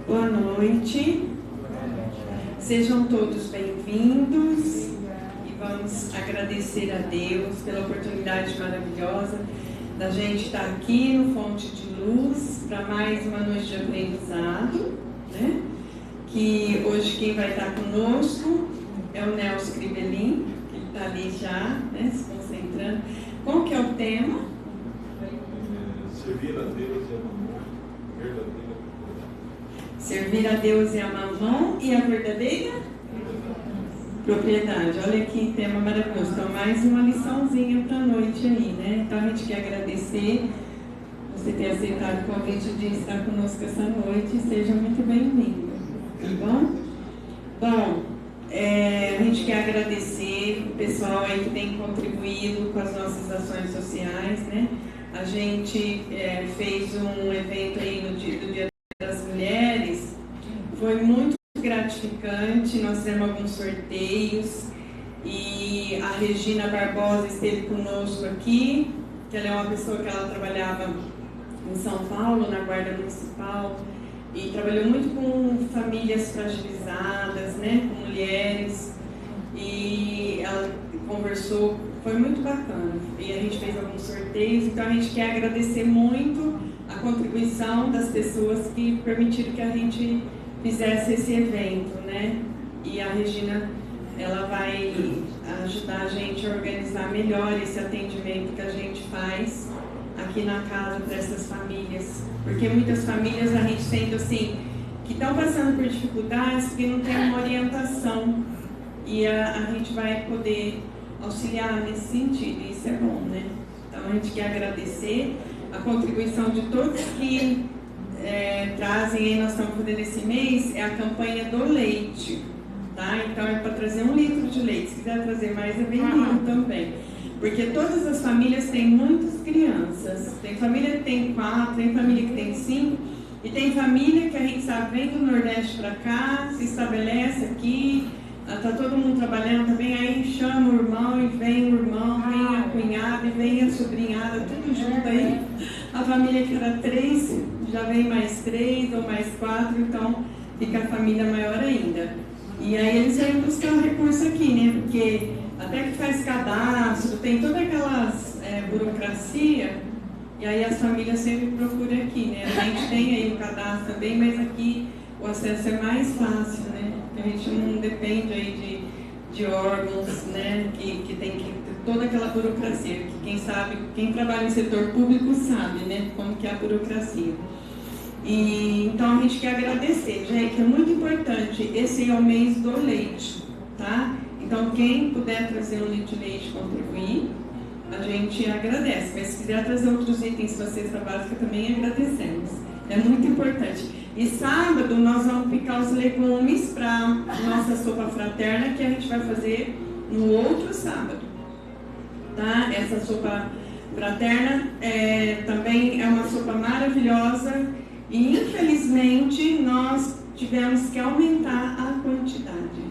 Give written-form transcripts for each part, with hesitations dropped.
Boa noite. Sejam todos bem-vindos e vamos agradecer a Deus pela oportunidade maravilhosa da gente estar aqui no Fonte de Luz para mais uma noite de aprendizado, né? Que hoje quem vai estar conosco é o Nelson Cribelin, que está ali já, né, se concentrando. Qual que é o tema? Servir a Deus e a mamão verdadeira. Servir a Deus e a mamão e a verdadeira propriedade. Olha que tema maravilhoso. Então, mais uma liçãozinha para a noite aí, né? Então, a gente quer agradecer você ter aceitado o convite de estar conosco essa noite. Seja muito bem-vindo. Tá bom? Bom, a gente quer agradecer o pessoal aí que tem contribuído com as nossas ações sociais, né? A gente fez um evento aí no Dia das Mulheres, foi muito gratificante, nós fizemos alguns sorteios e a Regina Barbosa esteve conosco aqui, que ela é uma pessoa que ela trabalhava em São Paulo, na Guarda Municipal, e trabalhou muito com famílias fragilizadas, né, com mulheres, e ela conversou, foi muito bacana, e a gente fez alguns sorteios, então a gente quer agradecer muito a contribuição das pessoas que permitiram que a gente fizesse esse evento, né? E a Regina, ela vai ajudar a gente a organizar melhor esse atendimento que a gente faz aqui na casa para essas famílias, porque muitas famílias a gente sente assim, que estão passando por dificuldades porque não tem uma orientação, e a gente vai poder auxiliar nesse sentido, e isso é bom, né? Então a gente quer agradecer a contribuição de todos que trazem, aí nós estamos fazendo esse mês, é a campanha do leite, tá? Então é para trazer 1 litro de leite, se quiser trazer mais é bem-vindo também, porque todas as famílias têm muitas crianças, tem família que tem 4, tem família que tem 5, e tem família que a gente sabe, vem do Nordeste para cá, se estabelece aqui, está todo mundo trabalhando também, aí chama o irmão e vem o irmão, vem a cunhada e vem a sobrinhada, tudo junto aí. A família que era 3, já vem mais 3 ou mais 4, então fica a família maior ainda. E aí eles vêm buscar o recurso aqui, né? Porque até que faz cadastro, tem toda aquelas burocracia, e aí as famílias sempre procuram aqui, né? A gente tem aí o cadastro também, mas aqui o acesso é mais fácil, né? A gente não depende aí de órgãos, né? Que tem que ter toda aquela burocracia, que quem sabe, quem trabalha no setor público sabe, né? Como que é a burocracia. E então a gente quer agradecer, gente, é muito importante, esse é o mês do leite, tá? Então quem puder trazer 1 litro de leite e contribuir, a gente agradece, mas se quiser trazer outros itens para a cesta básica também agradecemos, é muito importante. E sábado nós vamos picar os legumes para nossa sopa fraterna, que a gente vai fazer no outro sábado, tá? Essa sopa fraterna também é uma sopa maravilhosa e infelizmente nós tivemos que aumentar a quantidade.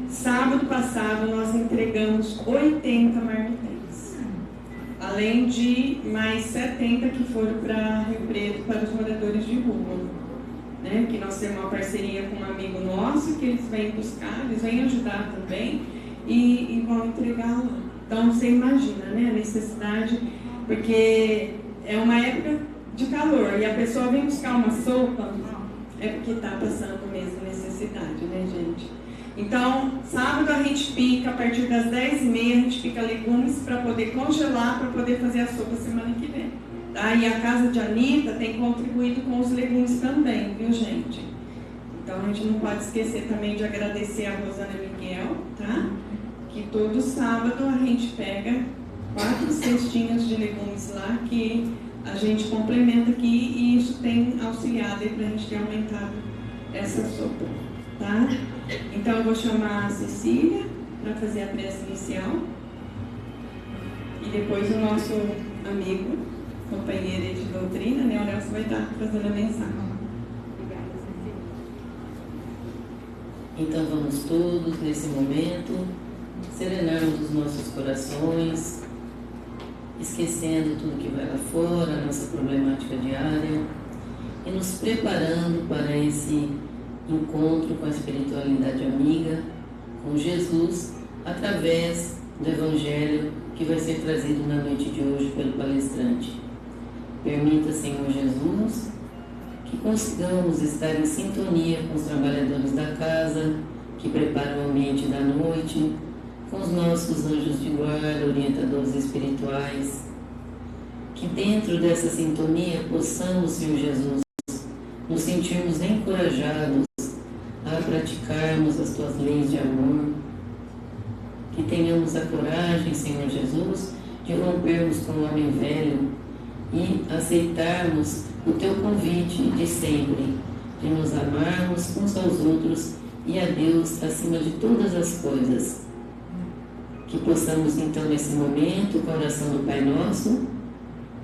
Sábado passado nós entregamos 80 marmitex, além de mais 70 que foram para Rio Preto, para os moradores de rua, né? Que nós temos uma parceria com um amigo nosso, que eles vêm buscar, eles vêm ajudar também e vão entregar lá. Então você imagina, né, a necessidade, porque é uma época de calor e a pessoa vem buscar uma sopa, é porque está passando mesmo necessidade, né, gente? Então, sábado a gente pica, a partir das 10h30 a gente pica legumes para poder congelar, para poder fazer a sopa semana que vem. Tá? E a casa de Anitta tem contribuído com os legumes também, viu, gente? Então a gente não pode esquecer também de agradecer a Rosana Miguel, tá? Que todo sábado a gente pega 4 cestinhas de legumes lá que a gente complementa aqui, e isso tem auxiliado aí para a gente ter aumentado essa sopa, tá? Então eu vou chamar a Cecília para fazer a prece inicial e depois o nosso amigo, companheiro de doutrina, né, o Nelson, vai estar fazendo a mensagem. Obrigada, Cecília. Então vamos todos nesse momento serenarmos os nossos corações, esquecendo tudo que vai lá fora, a nossa problemática diária, e nos preparando para esse encontro com a espiritualidade amiga, com Jesus, através do Evangelho que vai ser trazido na noite de hoje pelo palestrante. Permita, Senhor Jesus, que consigamos estar em sintonia com os trabalhadores da casa, que preparam o ambiente da noite, com os nossos anjos de guarda, orientadores espirituais, que dentro dessa sintonia possamos, Senhor Jesus, nos sentirmos encorajados a praticarmos as Tuas leis de amor, que tenhamos a coragem, Senhor Jesus, de rompermos com o homem velho e aceitarmos o Teu convite de sempre, de nos amarmos uns aos outros e a Deus acima de todas as coisas. Que possamos então nesse momento, com a oração do Pai Nosso,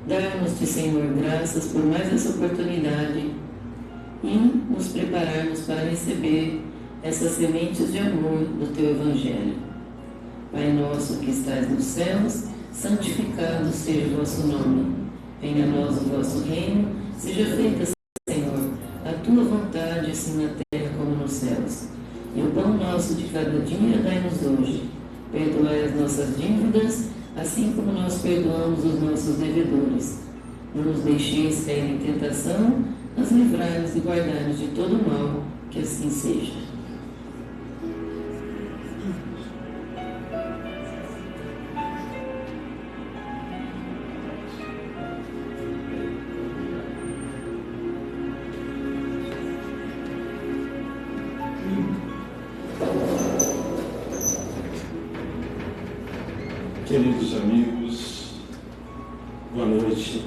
darmos-te, Senhor, graças por mais essa oportunidade e nos prepararmos para receber essas sementes de amor do Teu Evangelho. Pai nosso que estás nos céus, santificado seja o vosso nome. Venha a nós o vosso reino, seja feita, Senhor, a Tua vontade, assim na terra como nos céus. E o pão nosso de cada dia dai-nos hoje. Perdoai as nossas dívidas, assim como nós perdoamos os nossos devedores. Não nos deixeis cair em tentação, mas livrai-nos e guardai-nos de todo o mal, que assim seja. Queridos amigos, boa noite.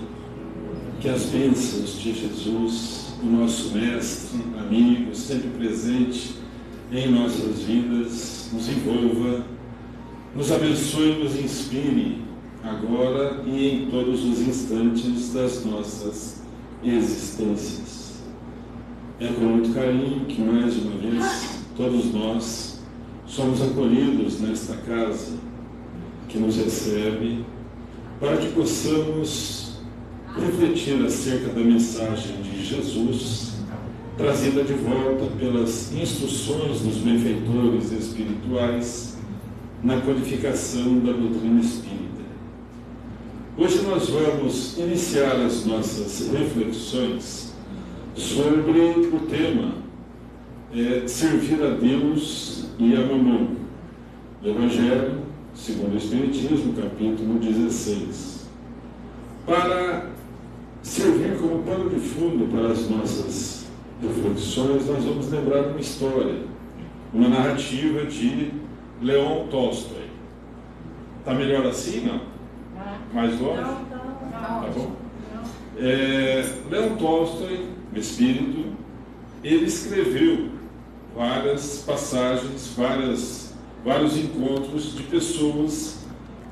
Que as bênçãos de Jesus, o nosso Mestre, amigo, sempre presente em nossas vidas, nos envolva, nos abençoe e nos inspire agora e em todos os instantes das nossas existências. É com muito carinho que mais uma vez todos nós somos acolhidos nesta casa que nos recebe, para que possamos refletir acerca da mensagem de Jesus, trazida de volta pelas instruções dos benfeitores espirituais na codificação da doutrina espírita. Hoje nós vamos iniciar as nossas reflexões sobre o tema servir a Deus e a Mamon, do Evangelho segundo o Espiritismo, capítulo 16. Para servir como pano de fundo para as nossas reflexões, nós vamos lembrar uma história, uma narrativa de Leon Tolstói. Está melhor assim, não? Mais longe? Tá bom? Leon Tolstói, o espírito, ele escreveu várias passagens, vários encontros de pessoas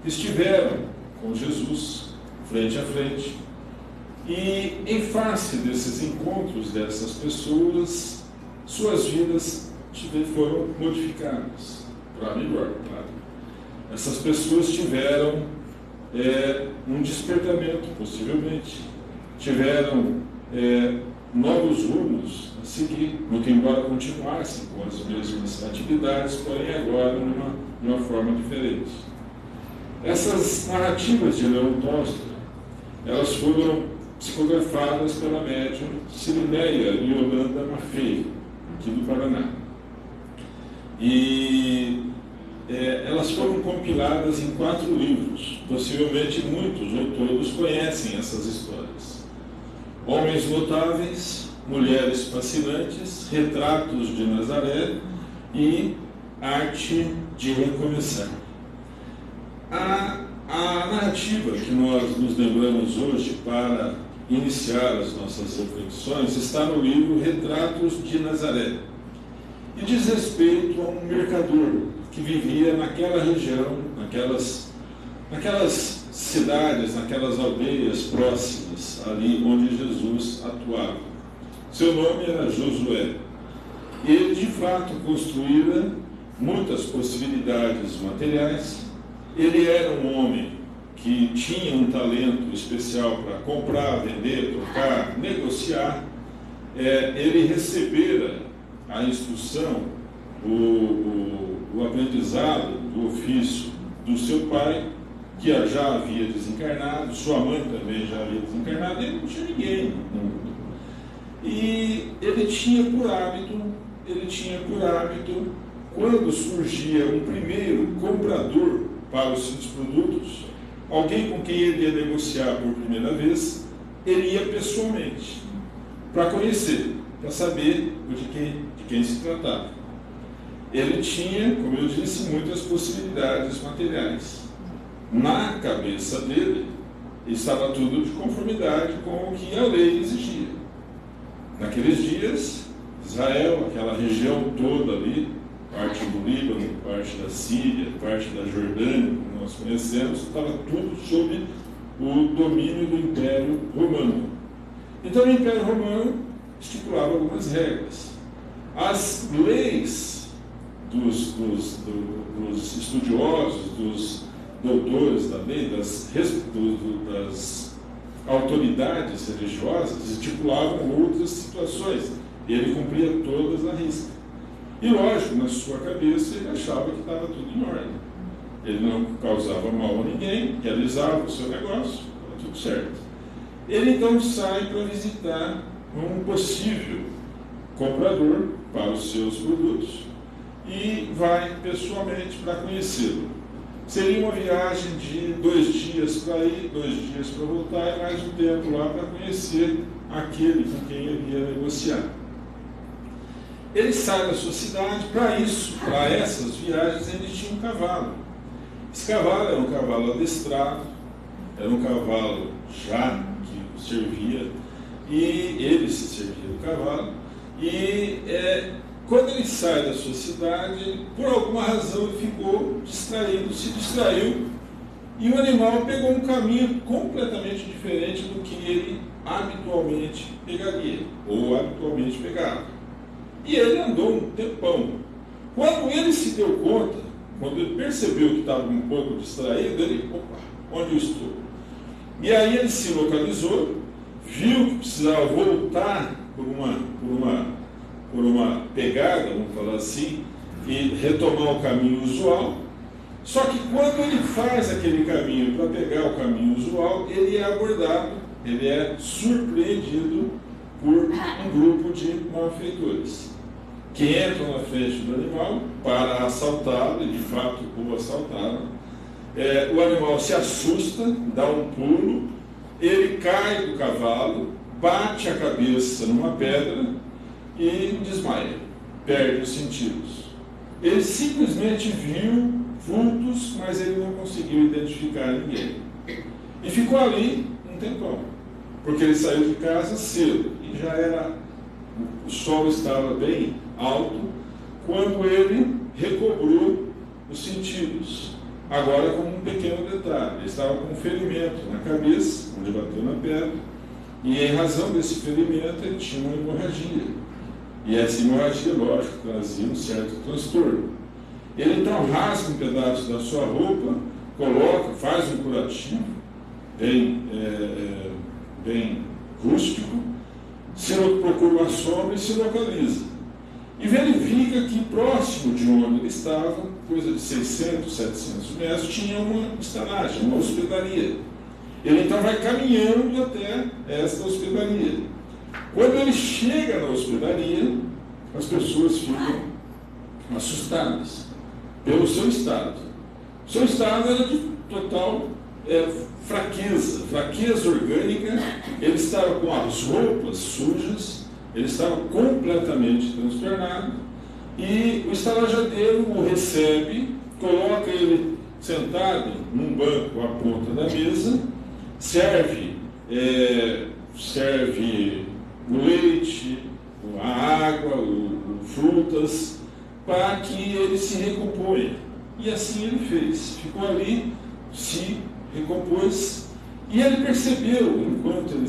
que estiveram com Jesus frente a frente, e em face desses encontros dessas pessoas, suas vidas foram modificadas para melhor, claro. Essas pessoas tiveram um despertamento, possivelmente, tiveram novos rumos a seguir, muito embora continuassem com as mesmas atividades, porém agora numa forma diferente. Essas narrativas de Leon Tolstói, elas foram psicografadas pela médium Sirineia Yolanda Maffei, aqui do Paraná. E elas foram compiladas em 4 livros. Possivelmente muitos ou todos conhecem essas histórias. Homens Notáveis, Mulheres Fascinantes, Retratos de Nazaré e Arte de Recomeçar. A narrativa que nós nos lembramos hoje para iniciar as nossas reflexões está no livro Retratos de Nazaré e diz respeito a um mercador que vivia naquela região, naquelas cidades, naquelas aldeias próximas, ali onde Jesus atuava. Seu nome era Josué. E ele, de fato, construíra muitas possibilidades materiais. Ele era um homem que tinha um talento especial para comprar, vender, trocar, negociar, ele recebera a instrução, o aprendizado do ofício do seu pai, que já havia desencarnado, sua mãe também já havia desencarnado, ele não tinha ninguém no mundo. E ele tinha por hábito, quando surgia um primeiro comprador para os seus produtos, alguém com quem ele ia negociar por primeira vez, ele ia pessoalmente, para conhecer, para saber de quem se tratava. Ele tinha, como eu disse, muitas possibilidades materiais. Na cabeça dele, estava tudo de conformidade com o que a lei exigia. Naqueles dias, Israel, aquela região toda ali, parte do Líbano, parte da Síria, parte da Jordânia, como nós conhecemos, estava tudo sob o domínio do Império Romano. Então, o Império Romano estipulava algumas regras. As leis dos estudiosos, dos doutores da lei, das autoridades religiosas, estipulavam outras situações. E ele cumpria todas à risca. E lógico, na sua cabeça ele achava que estava tudo em ordem. Ele não causava mal a ninguém, realizava o seu negócio, estava tudo certo. Ele então sai para visitar um possível comprador para os seus produtos e vai pessoalmente para conhecê-lo. Seria uma viagem de 2 dias para ir, 2 dias para voltar e mais um tempo lá para conhecer aquele com quem ele ia negociar. Ele sai da sua cidade. Para isso, para essas viagens, ele tinha um cavalo. Esse cavalo era um cavalo adestrado, era um cavalo já que servia, e ele se servia do cavalo. E quando ele sai da sua cidade, por alguma razão ele ficou distraído, se distraiu, e o animal pegou um caminho completamente diferente do que ele habitualmente pegaria, ou habitualmente pegava. E ele andou um tempão. Quando ele se deu conta, quando ele percebeu que estava um pouco distraído, ele, opa, onde eu estou? E aí ele se localizou, viu que precisava voltar por uma pegada, vamos falar assim, e retomar o caminho usual. Só que quando ele faz aquele caminho para pegar o caminho usual, ele é abordado, ele é surpreendido por um grupo de malfeitores que entram na frente do animal para assaltá-lo, e de fato o assaltaram. O animal se assusta, dá um pulo, ele cai do cavalo, bate a cabeça numa pedra e desmaia, perde os sentidos. Ele simplesmente viu vultos, mas ele não conseguiu identificar ninguém. E ficou ali um tempão, porque ele saiu de casa cedo e já o sol estava bem alto quando ele recobrou os sentidos. Agora, com um pequeno detalhe, ele estava com um ferimento na cabeça, onde bateu na pedra, e em razão desse ferimento ele tinha uma hemorragia. E essa hemorragia, lógico, trazia um certo transtorno. Ele então rasga um pedaço da sua roupa, coloca, faz um curativo, bem rústico, procura uma sombra e se localiza. E verifica que próximo de onde ele estava, coisa de 600, 700 metros, tinha uma estalagem, uma hospedaria. Ele então vai caminhando até esta hospedaria. Quando ele chega na hospedaria, as pessoas ficam assustadas pelo seu estado. O seu estado era de total fraqueza orgânica. Ele estava com as roupas sujas, ele estava completamente transtornado, e o estalajadeiro o recebe, coloca ele sentado num banco à ponta da mesa, serve o leite, a água, frutas, para que ele se recomponha. E assim ele fez. Ficou ali, se recompôs, e ele percebeu, enquanto ele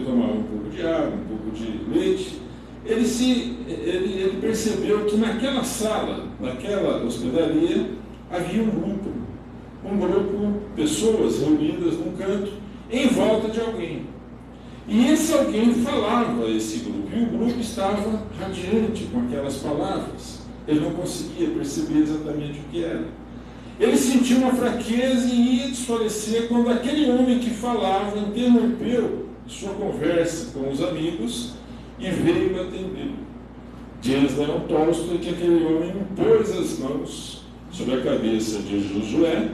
tomava um pouco de água, um pouco de leite, ele percebeu que naquela sala, naquela hospedaria, havia um grupo, pessoas reunidas num canto, em volta de alguém. E esse alguém falava a esse grupo, e o grupo estava radiante com aquelas palavras. Ele não conseguia perceber exatamente o que era. Ele sentiu uma fraqueza e ia desfalecer quando aquele homem que falava interrompeu sua conversa com os amigos e veio atendê-lo. Diz Leão Tolstói que aquele homem impôs as mãos sobre a cabeça de Josué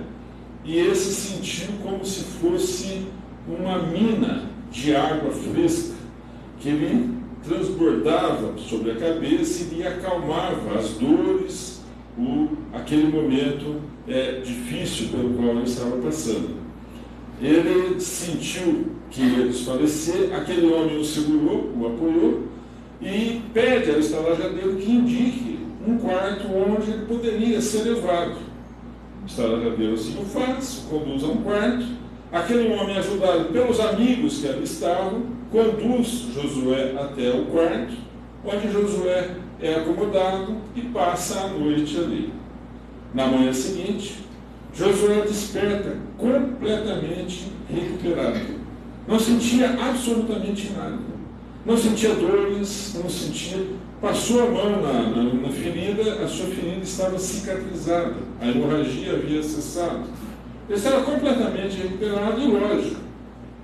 e esse sentiu como se fosse uma mina de água fresca que lhe transbordava sobre a cabeça e lhe acalmava as dores, aquele momento difícil pelo qual ele estava passando. Ele sentiu que ia desfalecer, aquele homem o segurou, o apoiou e pede ao estalajadeiro que indique um quarto onde ele poderia ser levado. O estalajadeiro assim o faz, o conduz a um quarto. Aquele homem, ajudado pelos amigos que ali estavam, conduz Josué até o quarto, onde Josué é acomodado e passa a noite ali. Na manhã seguinte, Josué desperta completamente recuperado. Não sentia absolutamente nada. Não sentia dores, não sentia... Passou a mão na ferida, a sua ferida estava cicatrizada, a hemorragia havia cessado. Ele estava completamente recuperado e, lógico,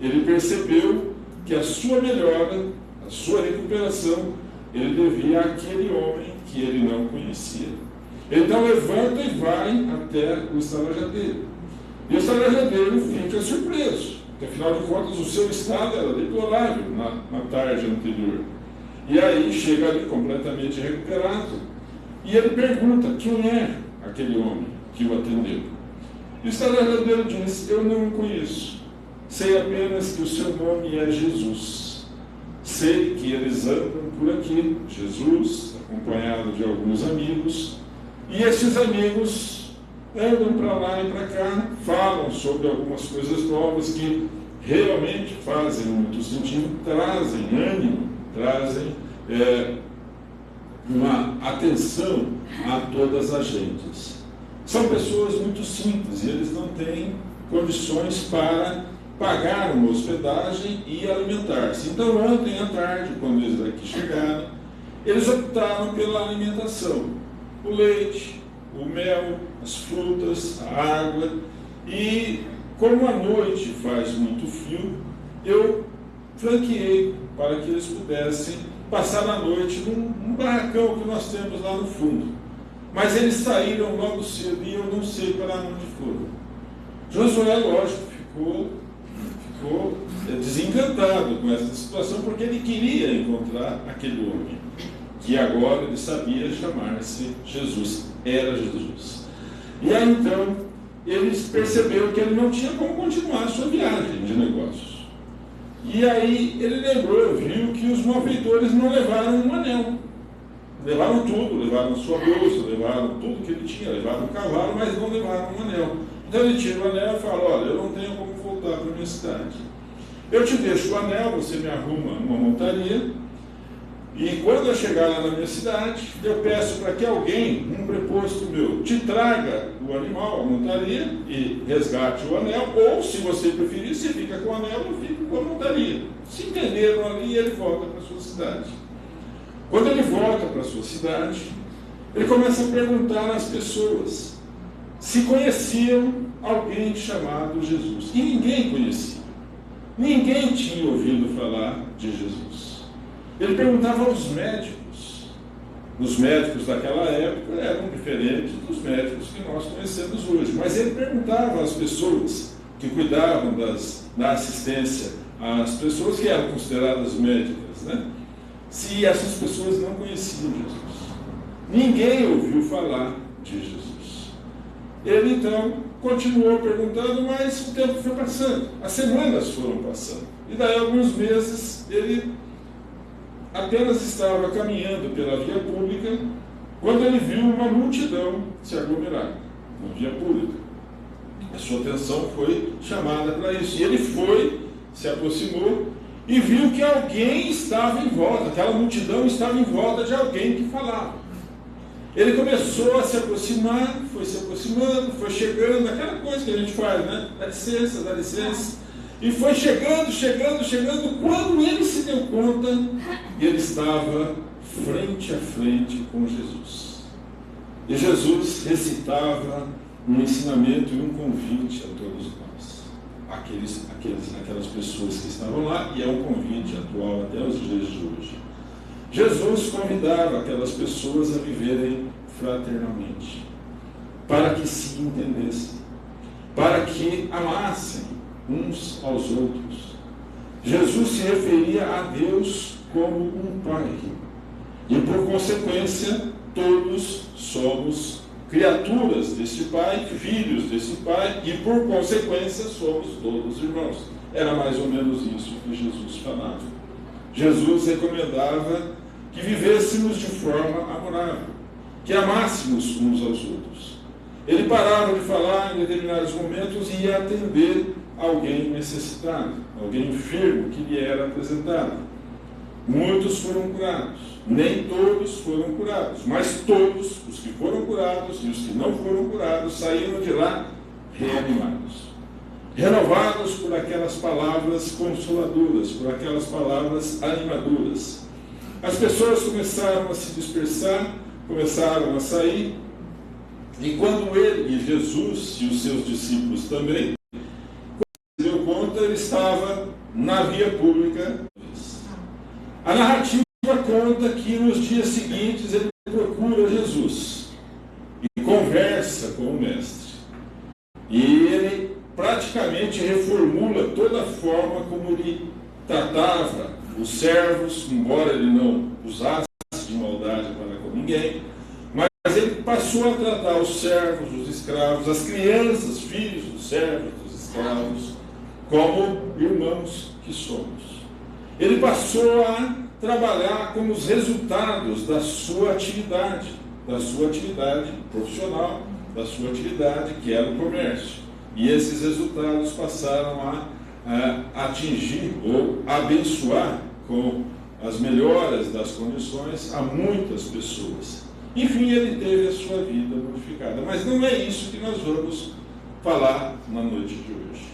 ele percebeu que a sua melhora, a sua recuperação, ele devia àquele homem que ele não conhecia. Então levanta e vai até o estalajadeiro. E o estalajadeiro fica surpreso, porque afinal de contas o seu estado era deplorável na tarde anterior. E aí chega ali completamente recuperado. E ele pergunta quem é aquele homem que o atendeu. E o estalajadeiro diz: eu não o conheço. Sei apenas que o seu nome é Jesus. Sei que eles andam por aqui, Jesus, acompanhado de alguns amigos. E esses amigos andam para lá e para cá, falam sobre algumas coisas novas que realmente fazem muito sentido, trazem ânimo, trazem uma atenção a todas as gentes. São pessoas muito simples e eles não têm condições para pagar uma hospedagem e alimentar-se. Então, ontem à tarde, quando eles aqui chegaram, eles optaram pela alimentação. O leite, o mel, as frutas, a água. E como a noite faz muito frio, eu franqueei para que eles pudessem passar a noite num barracão que nós temos lá no fundo. Mas eles saíram logo cedo e eu não sei para onde foram. Josué, lógico, ficou desencantado com essa situação, porque ele queria encontrar aquele homem, que agora ele sabia chamar-se Jesus, era Jesus. E aí então, eles perceberam que ele não tinha como continuar a sua viagem de negócios. E aí ele lembrou, viu que os malfeitores não levaram um anel. Levaram tudo, levaram a sua bolsa, levaram tudo que ele tinha, levaram o cavalo, mas não levaram um anel. Então ele tira o anel e fala: olha, eu não tenho como voltar para a minha cidade. Eu te deixo o anel, você me arruma uma montaria, e quando eu chegar lá na minha cidade, eu peço para que alguém, um preposto meu, te traga o animal, a montaria, e resgate o anel, ou, se você preferir, você fica com o anel, eu fico com a montaria. Se entenderam ali, ele volta para a sua cidade. Quando ele volta para a sua cidade, ele começa a perguntar às pessoas se conheciam alguém chamado Jesus. E ninguém conhecia. Ninguém tinha ouvido falar de Jesus. Ele perguntava aos médicos. Os médicos daquela época eram diferentes dos médicos que nós conhecemos hoje. Mas ele perguntava às pessoas que cuidavam da assistência às pessoas que eram consideradas médicas, né? Se essas pessoas não conheciam Jesus. Ninguém ouviu falar de Jesus. Ele então continuou perguntando, mas o tempo foi passando, as semanas foram passando. E daí alguns meses ele apenas estava caminhando pela via pública quando ele viu uma multidão se aglomerar na via pública. A sua atenção foi chamada para isso. E ele foi, se aproximou e viu que alguém estava em volta, aquela multidão estava em volta de alguém que falava. Ele começou a se aproximar, foi se aproximando, foi chegando, aquela coisa que a gente faz, né? Dá licença, dá licença. E foi chegando. Quando ele se deu conta, ele estava frente a frente com Jesus. E Jesus recitava um ensinamento e um convite a todos nós, aquelas pessoas que estavam lá, e é um convite atual até os dias de hoje. Jesus convidava aquelas pessoas a viverem fraternalmente, para que se entendessem, para que amassem uns aos outros. Jesus se referia a Deus como um Pai, e por consequência, todos somos criaturas desse Pai, filhos desse Pai, e por consequência somos todos irmãos. Era mais ou menos isso que Jesus falava. Jesus recomendava que vivêssemos de forma amorável, que amássemos uns aos outros. Ele parava de falar em determinados momentos e ia atender alguém necessitado, alguém enfermo que lhe era apresentado. Muitos foram curados, nem todos foram curados, mas todos os que foram curados e os que não foram curados saíram de lá reanimados, renovados por aquelas palavras consoladoras, por aquelas palavras animadoras. As pessoas começaram a se dispersar, começaram a sair, e quando ele e Jesus e os seus discípulos também se deu conta, ele estava na via pública. A narrativa conta que nos dias seguintes ele procura Jesus e conversa com o mestre. E ele praticamente reformula toda a forma como ele tratava os servos, embora ele não usasse de maldade para com ninguém, mas ele passou a tratar os servos, os escravos, as crianças, filhos dos servos, dos escravos, como irmãos que somos. Ele passou a trabalhar com os resultados da sua atividade profissional, da sua atividade que era o comércio. E esses resultados passaram a atingir ou abençoar com as melhoras das condições a muitas pessoas. Enfim, ele teve a sua vida modificada. Mas não é isso que nós vamos falar na noite de hoje.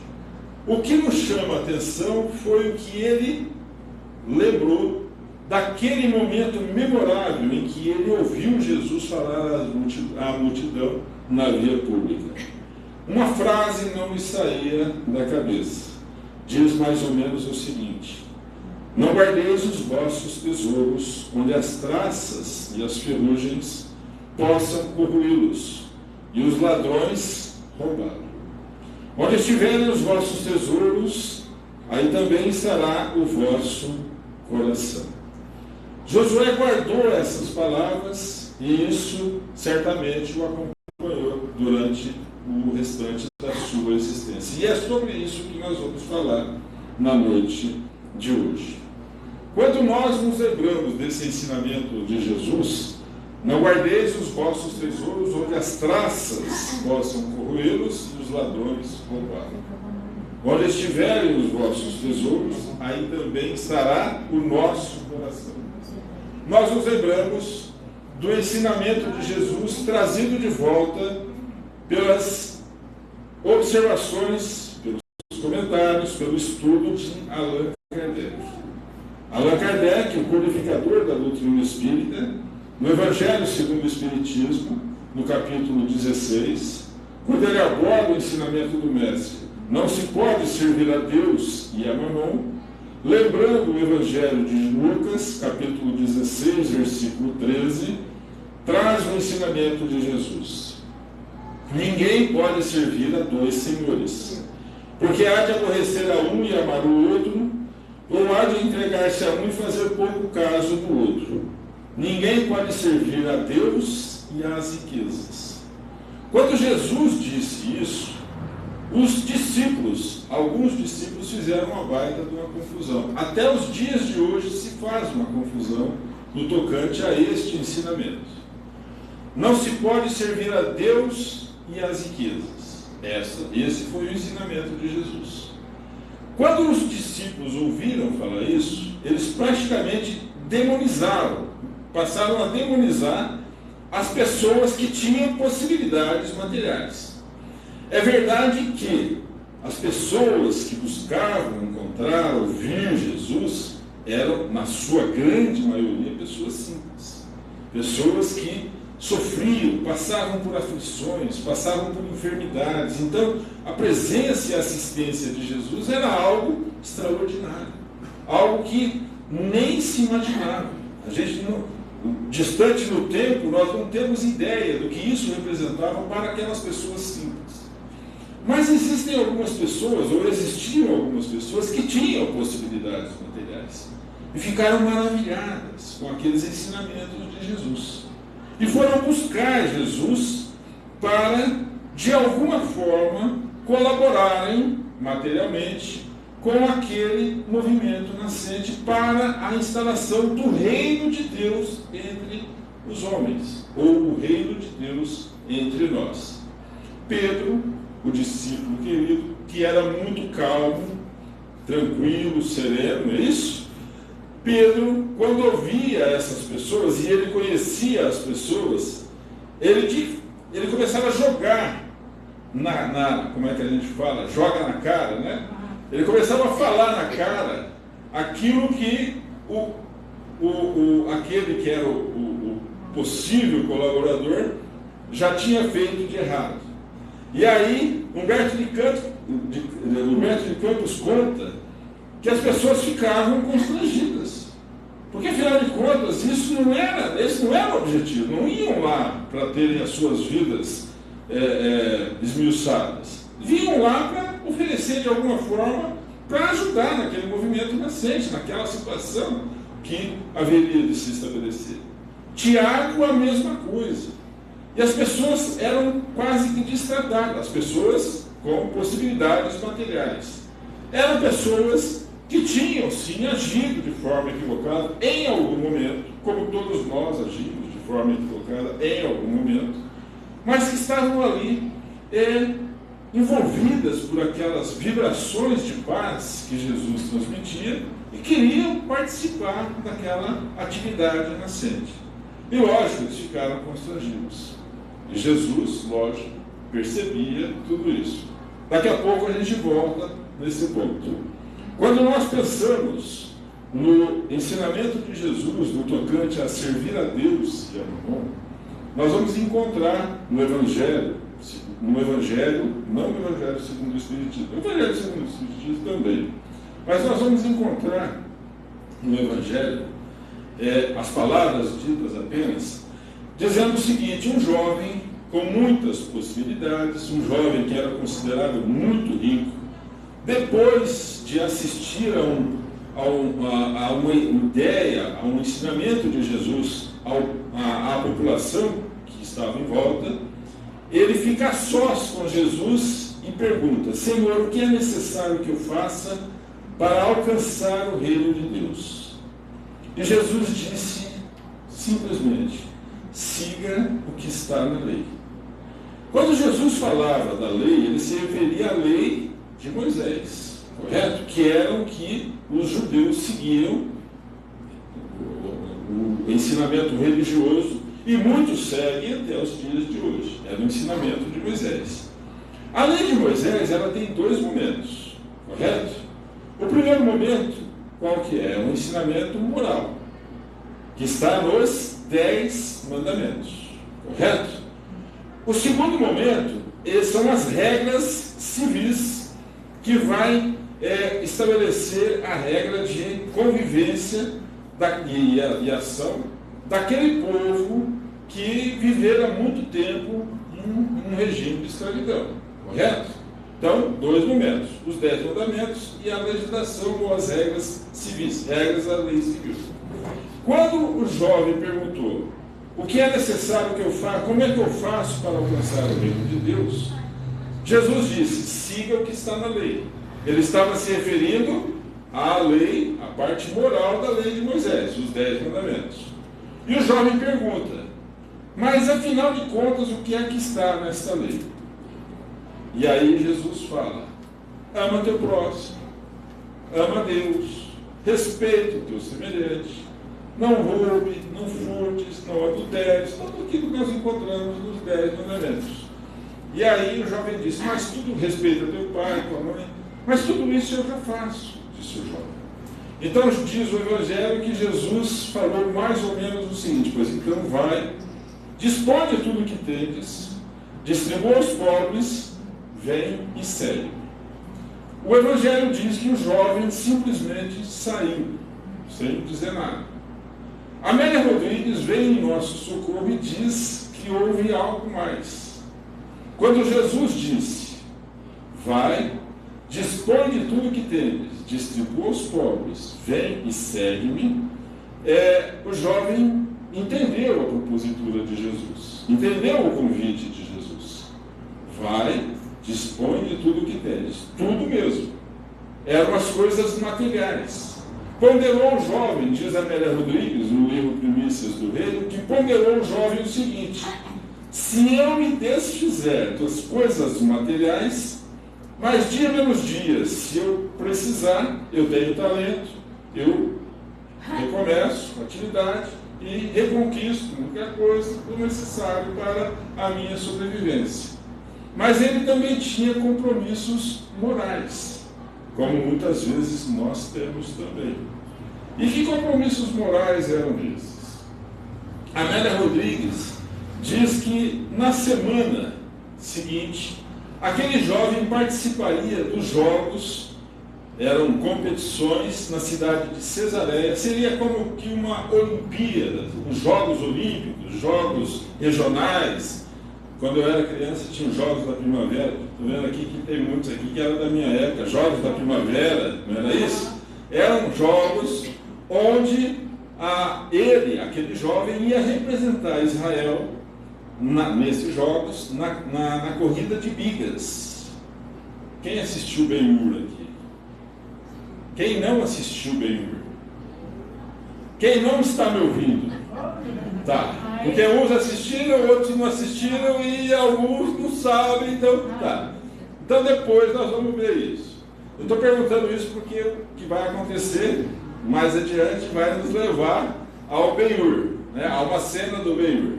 O que nos chama a atenção foi o que ele lembrou daquele momento memorável em que ele ouviu Jesus falar à multidão na via pública. Uma frase não lhe saía da cabeça. Diz mais ou menos o seguinte: não guardeis os vossos tesouros onde as traças e as ferrugens possam corroí-los e os ladrões roubá-los. Onde estiverem os vossos tesouros, aí também estará o vosso coração. Josué guardou essas palavras e isso certamente o acompanhou durante o restante da sua existência. E é sobre isso que nós vamos falar na noite de hoje. Quando nós nos lembramos desse ensinamento de Jesus, não guardeis os vossos tesouros onde as traças possam corroê-los e os ladrões roubá-los. Onde estiverem os vossos tesouros, aí também estará o nosso coração. Nós nos lembramos do ensinamento de Jesus trazido de volta pelas observações, pelos comentários, pelo estudo de Allan Kardec. Allan Kardec, o codificador da doutrina espírita, no Evangelho segundo o Espiritismo, no capítulo 16, quando ele aborda o ensinamento do Mestre, não se pode servir a Deus e a Mamon, lembrando o Evangelho de Lucas, capítulo 16, versículo 13, traz o ensinamento de Jesus. Ninguém pode servir a dois senhores, porque há de aborrecer a um e amar o outro, ou há de entregar-se a um e fazer pouco caso do outro. Ninguém pode servir a Deus e às riquezas. Quando Jesus disse isso, os discípulos, alguns discípulos fizeram uma baita de uma confusão. Até os dias de hoje se faz uma confusão no tocante a este ensinamento. Não se pode servir a Deus e às riquezas. Esse foi o ensinamento de Jesus. Quando os discípulos ouviram falar isso, eles praticamente demonizaram, passaram a demonizar as pessoas que tinham possibilidades materiais. É verdade que as pessoas que buscavam encontrar, ouvir Jesus, eram, na sua grande maioria, pessoas simples. Pessoas que sofriam, passavam por aflições, passavam por enfermidades. Então, a presença e a assistência de Jesus era algo extraordinário. Algo que nem se imaginava. A gente não, distante no tempo, nós não temos ideia do que isso representava para aquelas pessoas simples. Mas existem algumas pessoas, ou existiam algumas pessoas, que tinham possibilidades materiais e ficaram maravilhadas com aqueles ensinamentos de Jesus. E foram buscar Jesus para, de alguma forma, colaborarem materialmente com aquele movimento nascente para a instalação do reino de Deus entre os homens, ou o reino de Deus entre nós. Pedro, o discípulo querido, que era muito calmo, tranquilo, sereno, não é isso? Pedro, quando ouvia essas pessoas, e ele conhecia as pessoas, ele começava a jogar como é que a gente fala? Joga na cara, né? Ele começava a falar na cara aquilo que aquele que era o possível colaborador já tinha feito de errado. E aí, Humberto de Campos conta que as pessoas ficavam constrangidas. Porque, afinal de contas, esse não era o objetivo. Não iam lá para terem as suas vidas esmiuçadas. Vinham lá para oferecer de alguma forma, para ajudar naquele movimento nascente, naquela situação que haveria de se estabelecer. Tiago, a mesma coisa. E as pessoas eram quase que destratadas, as pessoas com possibilidades materiais. Eram pessoas que tinham, sim, agido de forma equivocada em algum momento, como todos nós agimos de forma equivocada em algum momento, mas que estavam ali envolvidas por aquelas vibrações de paz que Jesus transmitia e queriam participar daquela atividade nascente. E lógico, eles ficaram constrangidos. E Jesus, lógico, percebia tudo isso. Daqui a pouco a gente volta nesse ponto. Quando nós pensamos no ensinamento de Jesus, no tocante a servir a Deus e a Mamon, nós vamos encontrar no Evangelho, não no Evangelho segundo o Espiritismo, no Evangelho segundo o Espiritismo também, mas nós vamos encontrar no Evangelho as palavras ditas apenas, dizendo o seguinte: um jovem com muitas possibilidades, um jovem que era considerado muito rico, depois de assistir a uma ideia, a um ensinamento de Jesus à população que estava em volta, ele fica a sós com Jesus e pergunta: Senhor, o que é necessário que eu faça para alcançar o reino de Deus? E Jesus disse simplesmente: siga o que está na lei. Quando Jesus falava da lei, ele se referia à lei de Moisés, correto? Que era o que os judeus seguiam, o ensinamento religioso, e muitos seguem até os dias de hoje. Era o ensinamento de Moisés. A lei de Moisés, ela tem dois momentos, correto? O primeiro momento, qual que é? É um ensinamento moral, que está nos 10 mandamentos, correto? O segundo momento são as regras civis, que vai estabelecer a regra de convivência e ação daquele povo que vivera há muito tempo em um regime de escravidão, correto? Então, dois momentos: os 10 mandamentos e a legislação ou as regras civis, regras da lei civil. Quando o jovem perguntou: o que é necessário que eu faça? Como é que eu faço para alcançar o reino de Deus? Jesus disse: siga o que está na lei. Ele estava se referindo à lei, à parte moral da lei de Moisés, os 10 mandamentos. E o jovem pergunta: mas afinal de contas, o que é que está nesta lei? E aí Jesus fala: ama teu próximo, ama Deus, respeita o teu semelhante, não roube, não furtes, não adulteres, tudo aquilo que nós encontramos nos 10 mandamentos. E aí o jovem disse: mas tudo respeita teu pai, tua mãe, mas tudo isso eu já faço, disse o jovem. Então diz o Evangelho que Jesus falou mais ou menos o seguinte: pois então vai, dispõe de tudo que tendes, distribua aos pobres, vem e segue. O Evangelho diz que o jovem simplesmente saiu, sem dizer nada. Amélia Rodrigues vem em nosso socorro e diz que houve algo mais. Quando Jesus disse: vai, dispõe de tudo que tendes, distribua aos pobres, vem e segue-me, o jovem entendeu a propositura de Jesus, entendeu o convite de Jesus. Vai, dispõe de tudo que tens, tudo mesmo. Eram as coisas materiais. Ponderou o jovem, diz Amélia Rodrigues, no livro Primícias do Reino, que ponderou o jovem o seguinte: se eu me desfizer das coisas materiais, mais dia menos dia, se eu precisar, eu tenho talento, eu recomeço a atividade e reconquisto qualquer coisa do necessário para a minha sobrevivência. Mas ele também tinha compromissos morais, como muitas vezes nós temos também. E que compromissos morais eram esses? Amélia Rodrigues diz que na semana seguinte, aquele jovem participaria dos jogos, eram competições na cidade de Cesareia, seria como que uma Olimpíada, os Jogos Olímpicos, Jogos Regionais. Quando eu era criança tinha os Jogos da Primavera, estou vendo aqui que tem muitos aqui que eram da minha época, Jogos da Primavera, não era isso? Eram jogos onde aquele jovem ia representar Israel nesses jogos, na corrida de bigas. Quem assistiu Ben-Hur aqui? Quem não assistiu Ben-Hur? Quem não está me ouvindo? Tá. Porque uns assistiram, outros não assistiram e alguns não sabem, então tá. Então depois nós vamos ver isso. Eu estou perguntando isso porque o que vai acontecer mais adiante vai nos levar ao Ben-Hur, né? A uma cena do Ben-Hur.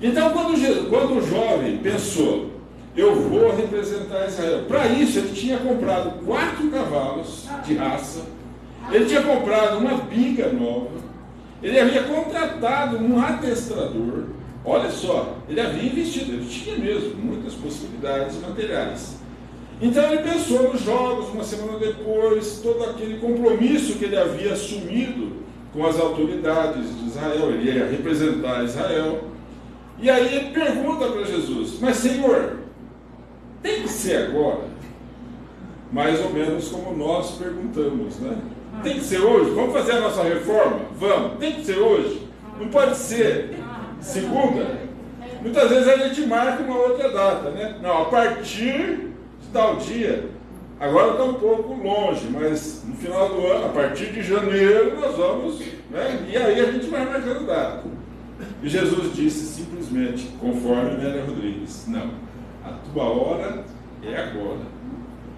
Então quando o jovem pensou: eu vou representar Israel, para isso ele tinha comprado 4 cavalos de raça, ele tinha comprado uma biga nova, ele havia contratado um adestrador. Olha só, ele havia investido, ele tinha mesmo muitas possibilidades materiais. Então ele pensou nos jogos, uma semana depois, todo aquele compromisso que ele havia assumido com as autoridades de Israel, ele ia representar Israel. E aí ele pergunta para Jesus: mas Senhor, tem que ser agora? Mais ou menos como nós perguntamos, né? Tem que ser hoje? Vamos fazer a nossa reforma? Vamos. Tem que ser hoje? Não pode ser segunda? Muitas vezes a gente marca uma outra data, né? Não, a partir de tal dia. Agora está um pouco longe, mas no final do ano, a partir de janeiro, nós vamos, né? E aí a gente vai marcando data. E Jesus disse simplesmente, conforme Amélia Rodrigues: não, a tua hora é agora.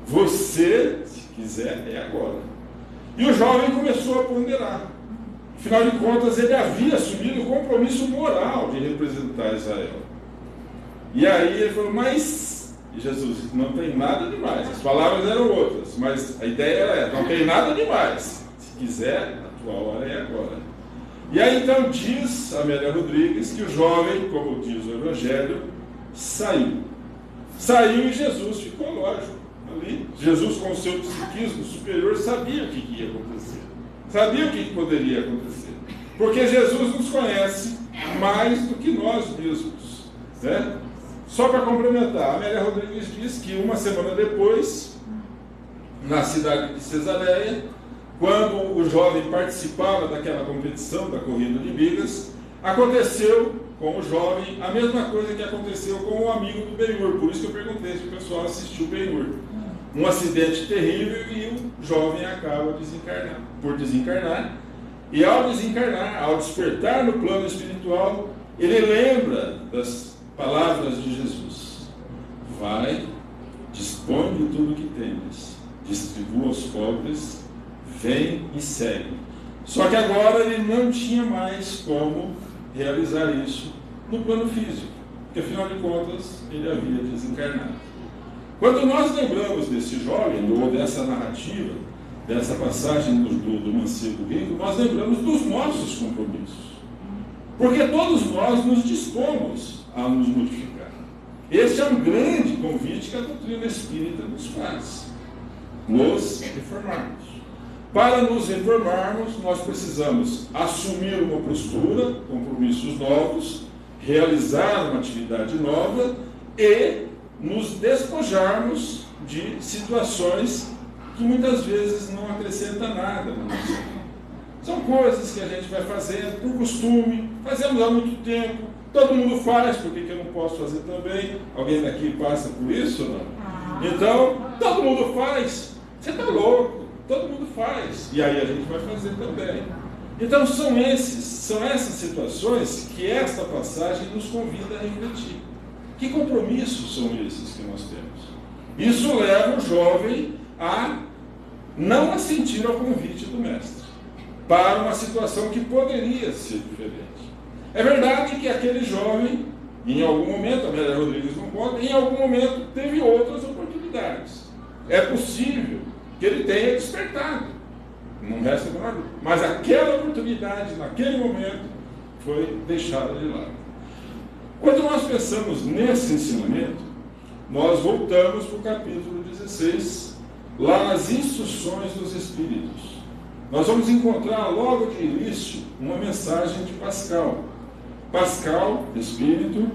Você, se quiser, é agora. E o jovem começou a ponderar. Afinal de contas, ele havia assumido o compromisso moral de representar Israel. E aí ele falou: mas, e Jesus, não tem nada demais. As palavras eram outras, mas a ideia era essa: não tem nada demais. Se quiser, a tua hora é agora. E aí então diz Amélia Rodrigues que o jovem, como diz o Evangelho, saiu. Saiu e Jesus ficou, lógico, ali. Jesus, com o seu psiquismo superior, sabia o que ia acontecer. Sabia o que poderia acontecer. Porque Jesus nos conhece mais do que nós mesmos, né? Só para complementar, Amélia Rodrigues diz que uma semana depois, na cidade de Cesareia, quando o jovem participava daquela competição, da corrida de bigas, aconteceu com o jovem a mesma coisa que aconteceu com o amigo do Ben-Hur. Por isso que eu perguntei se o pessoal assistiu Ben-Hur. Um acidente terrível e o jovem acaba por desencarnar. E ao desencarnar, ao despertar no plano espiritual, ele lembra das palavras de Jesus: vai, dispõe de tudo que tens, distribua aos pobres, vem e segue. Só que agora ele não tinha mais como realizar isso no plano físico. porque afinal de contas ele havia desencarnado. Quando nós lembramos desse jovem, ou dessa narrativa, dessa passagem do mancebo rico, nós lembramos dos nossos compromissos. Porque todos nós nos dispomos a nos modificar. Esse é um grande convite que a doutrina espírita nos faz. Nos reformarmos. Para nos reformarmos, nós precisamos assumir uma postura, compromissos novos, realizar uma atividade nova e nos despojarmos de situações que muitas vezes não acrescentam nada na nossa vida. São coisas que a gente vai fazendo por costume, fazemos há muito tempo, todo mundo faz, por que eu não posso fazer também? Alguém daqui passa por isso ou não? Então, todo mundo faz. Você está louco, todo mundo faz. E aí a gente vai fazer também. Então são essas situações que esta passagem nos convida a refletir. Que compromissos são esses que nós temos? Isso leva o jovem a não assentir ao convite do mestre, para uma situação que poderia ser diferente. É verdade que aquele jovem, em algum momento, a Amélia Rodrigues não conta, em algum momento teve outras oportunidades. É possível que ele tenha despertado, não resta a menor dúvida. Mas aquela oportunidade, naquele momento, foi deixada de lado. Quando nós pensamos nesse ensinamento, nós voltamos para o capítulo 16, lá nas instruções dos Espíritos. Nós vamos encontrar logo de início uma mensagem de Pascal. Pascal, Espírito,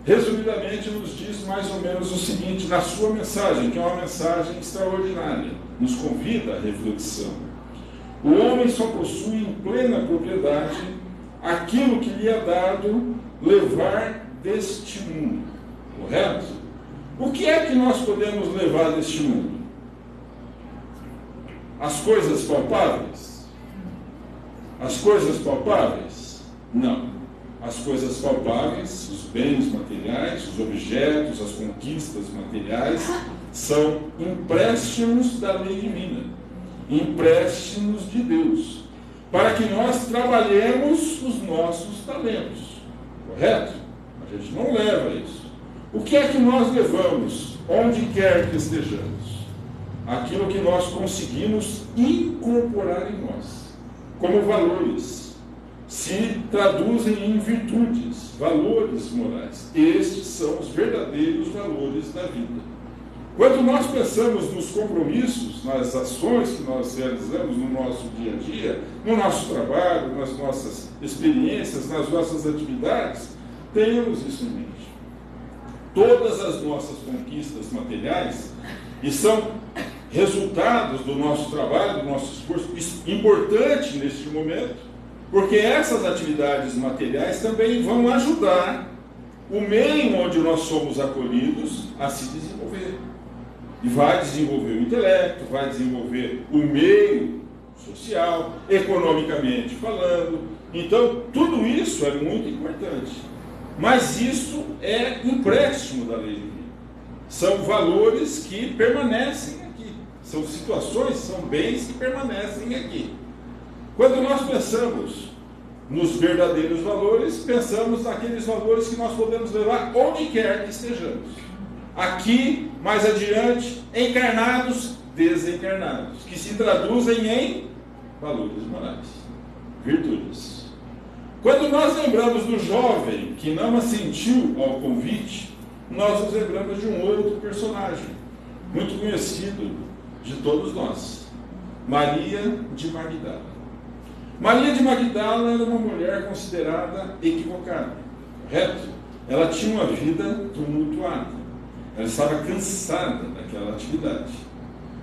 resumidamente nos diz mais ou menos o seguinte na sua mensagem, que é uma mensagem extraordinária, nos convida à reflexão. O homem só possui em plena propriedade aquilo que lhe é dado levar deste mundo. Correto? O que é que nós podemos levar deste mundo? As coisas palpáveis? As coisas palpáveis? Não. As coisas palpáveis, os bens materiais, os objetos, as conquistas materiais, são empréstimos da lei divina, empréstimos de Deus, para que nós trabalhemos os nossos talentos. Correto? A gente não leva isso. O que é que nós levamos, onde quer que estejamos? Aquilo que nós conseguimos incorporar em nós, como valores, se traduzem em virtudes, valores morais. Estes são os verdadeiros valores da vida. Quando nós pensamos nos compromissos, nas ações que nós realizamos no nosso dia a dia, no nosso trabalho, nas nossas experiências, nas nossas atividades, tenhamos isso em mente. Todas as nossas conquistas materiais, e são resultados do nosso trabalho, do nosso esforço, importante neste momento, porque essas atividades materiais também vão ajudar o meio onde nós somos acolhidos a se desenvolver. E vai desenvolver o intelecto, vai desenvolver o meio social, economicamente falando. Então, tudo isso é muito importante. Mas isso é empréstimo da lei divina. São valores que permanecem aqui. São situações, são bens que permanecem aqui. Quando nós pensamos nos verdadeiros valores, pensamos naqueles valores que nós podemos levar onde quer que estejamos. Aqui, mais adiante, encarnados, desencarnados, que se traduzem em valores morais, virtudes. Quando nós lembramos do jovem que não assentiu ao convite, nós nos lembramos de um outro personagem, muito conhecido de todos nós, Maria de Magdala. Maria de Magdala era uma mulher considerada equivocada, correto? Ela tinha uma vida tumultuada, ela estava cansada daquela atividade,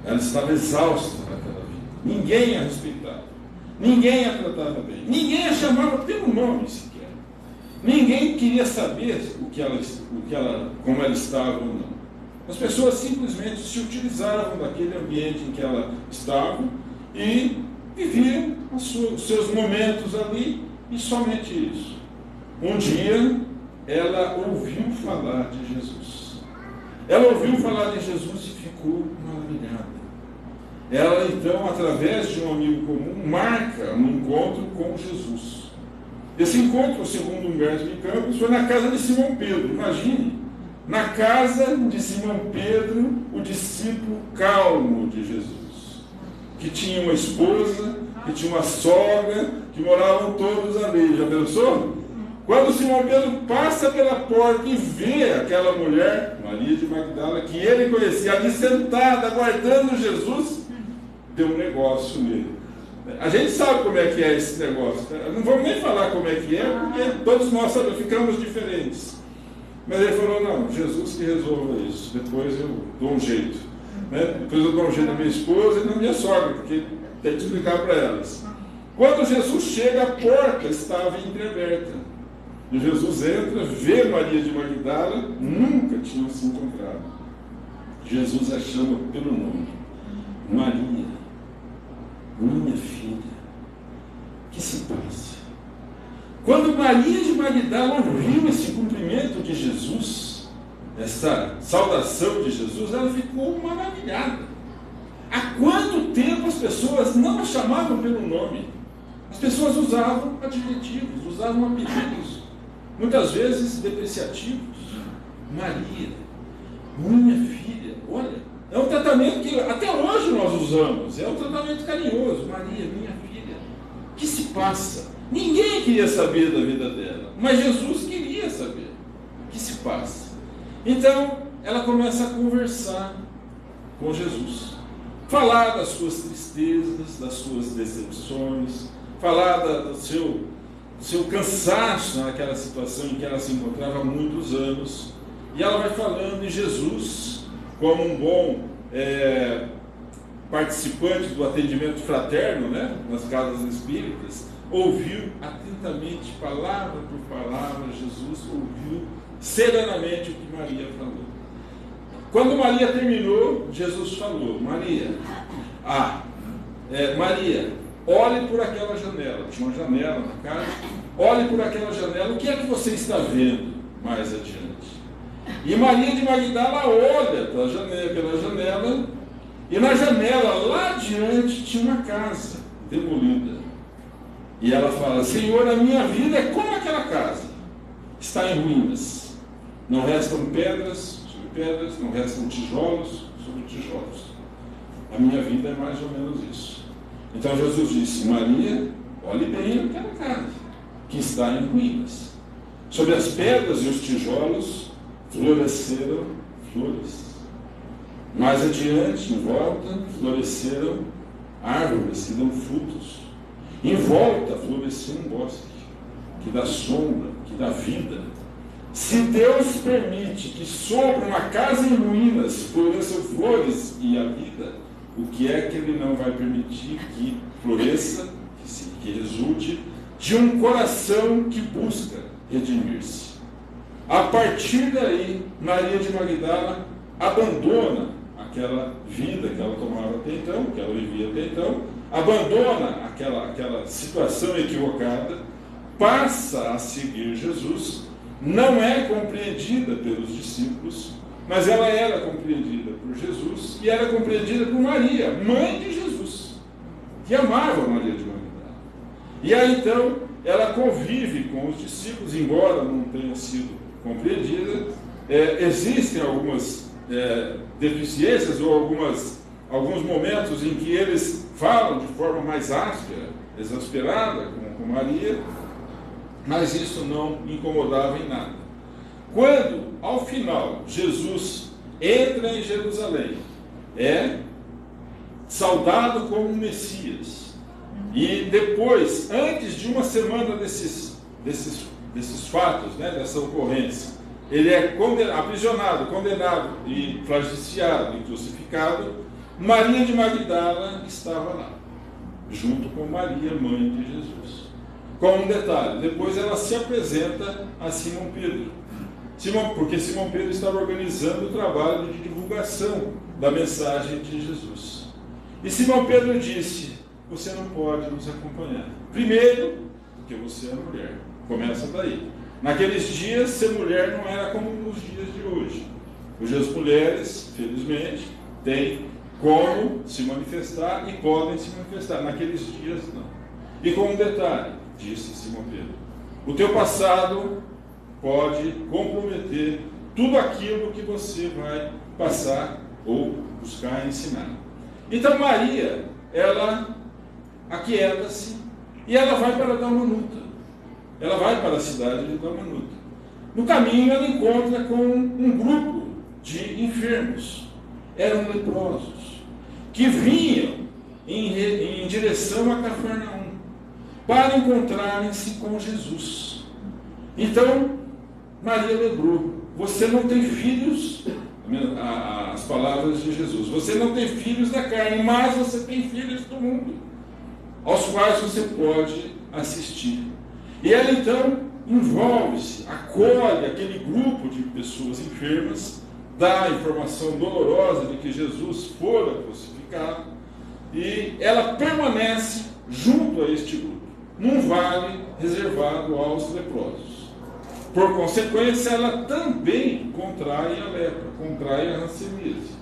ela estava exausta daquela vida, ninguém a respeitava, ninguém a tratava bem, ninguém a chamava pelo nome sequer, ninguém queria saber como ela estava ou não. As pessoas simplesmente se utilizavam daquele ambiente em que ela estava e viviam os seus momentos ali, e somente isso. Um dia, ela ouviu falar de Jesus. Ela ouviu falar de Jesus e ficou maravilhada. Ela, então, através de um amigo comum, marca um encontro com Jesus. Esse encontro, segundo Humberto de Campos, foi na casa de Simão Pedro. Imagine, na casa de Simão Pedro, o discípulo calmo de Jesus, que tinha uma esposa, que tinha uma sogra, que moravam todos ali. Já pensou? Quando Simão Pedro passa pela porta e vê aquela mulher, Maria de Magdala, que ele conhecia, ali sentada, aguardando Jesus, deu um negócio nele. A gente sabe como é que é esse negócio. Não vamos nem falar como é que é, porque todos nós ficamos diferentes. Mas ele falou, não, Jesus que resolva isso, depois eu dou um jeito. Depois eu dou um jeito na minha esposa e na minha sogra, porque tem que explicar para elas. Quando Jesus chega, a porta estava entreaberta. E Jesus entra, vê Maria de Magdala, nunca tinham se encontrado. Jesus a chama pelo nome. Maria, minha filha, que se passa? Quando Maria de Magdala ouviu esse cumprimento de Jesus, essa saudação de Jesus, ela ficou maravilhada. Há quanto tempo as pessoas não a chamavam pelo nome? As pessoas usavam adjetivos, usavam apelidos, muitas vezes depreciativos. Maria, minha filha, olha, é um tratamento que até hoje nós usamos, é um tratamento carinhoso. Maria, minha filha, que se passa? Ninguém queria saber da vida dela, mas Jesus queria saber o que se passa. Então, ela começa a conversar com Jesus, falar das suas tristezas, das suas decepções, falar do seu cansaço naquela situação em que ela se encontrava há muitos anos. E ela vai falando, e Jesus, como um bom participante do atendimento fraterno, nas casas espíritas, ouviu atentamente, palavra por palavra. Jesus ouviu serenamente o que Maria falou. Quando Maria terminou, Jesus falou, Maria, olhe por aquela janela. Tinha uma janela na casa. Olhe por aquela janela, o que é que você está vendo mais adiante? E Maria de Magdala olha pela janela, e na janela, lá adiante, tinha uma casa demolida. E ela fala, Senhor, a minha vida é como aquela casa, está em ruínas. Não restam pedras sobre pedras, não restam tijolos sobre tijolos. A minha vida é mais ou menos isso. Então Jesus disse, Maria, olhe bem aquela casa, que está em ruínas. Sobre as pedras e os tijolos floresceram flores. Mais adiante, em volta, floresceram árvores que dão frutos. Em volta floresceu um bosque, que dá sombra, que dá vida. Se Deus permite que sobre uma casa em ruínas floresçam flores e a vida, o que é que Ele não vai permitir que floresça, que resulte de um coração que busca redimir-se? A partir daí, Maria de Magdala abandona aquela vida que ela tomava até então, que ela vivia até então, abandona aquela situação equivocada, passa a seguir Jesus, não é compreendida pelos discípulos, mas ela era compreendida por Jesus e era compreendida por Maria, mãe de Jesus, que amava Maria de Magdala. E aí então ela convive com os discípulos, embora não tenha sido compreendida. Existem algumas deficiências ou alguns momentos em que eles falam de forma mais áspera, exasperada com Maria, mas isso não incomodava em nada. Quando, ao final, Jesus entra em Jerusalém, é saudado como um Messias, e depois, antes de uma semana desses fatos, dessa ocorrência, ele é aprisionado, condenado e flagiciado e crucificado. Maria de Magdala estava lá, junto com Maria, mãe de Jesus. Com um detalhe, depois ela se apresenta a Simão Pedro, porque Simão Pedro estava organizando o trabalho de divulgação da mensagem de Jesus. E Simão Pedro disse, você não pode nos acompanhar. Primeiro, porque você é mulher. Começa daí. Naqueles dias, ser mulher não era como nos dias de hoje. Hoje as mulheres, felizmente, têm como se manifestar e podem se manifestar. Naqueles dias, não. E com um detalhe, disse Simão Pedro, O teu passado pode comprometer tudo aquilo que você vai passar ou buscar ensinar. Então Maria, ela aquieta-se e ela vai para Dalmanuta. Ela vai para a cidade de Dalmanuta. No caminho ela encontra com um grupo de enfermos. Eram leprosos, que vinham em direção a Cafarnaum para encontrarem-se com Jesus. Então, Maria lembrou: você não tem filhos, as palavras de Jesus, você não tem filhos da carne, mas você tem filhos do mundo, aos quais você pode assistir. E ela então envolve-se, acolhe aquele grupo de pessoas enfermas, dá a informação dolorosa de que Jesus fora crucificado, e ela permanece junto a este grupo, num vale reservado aos leprosos. Por consequência, ela também contrai a lepra, contrai a hanseníase.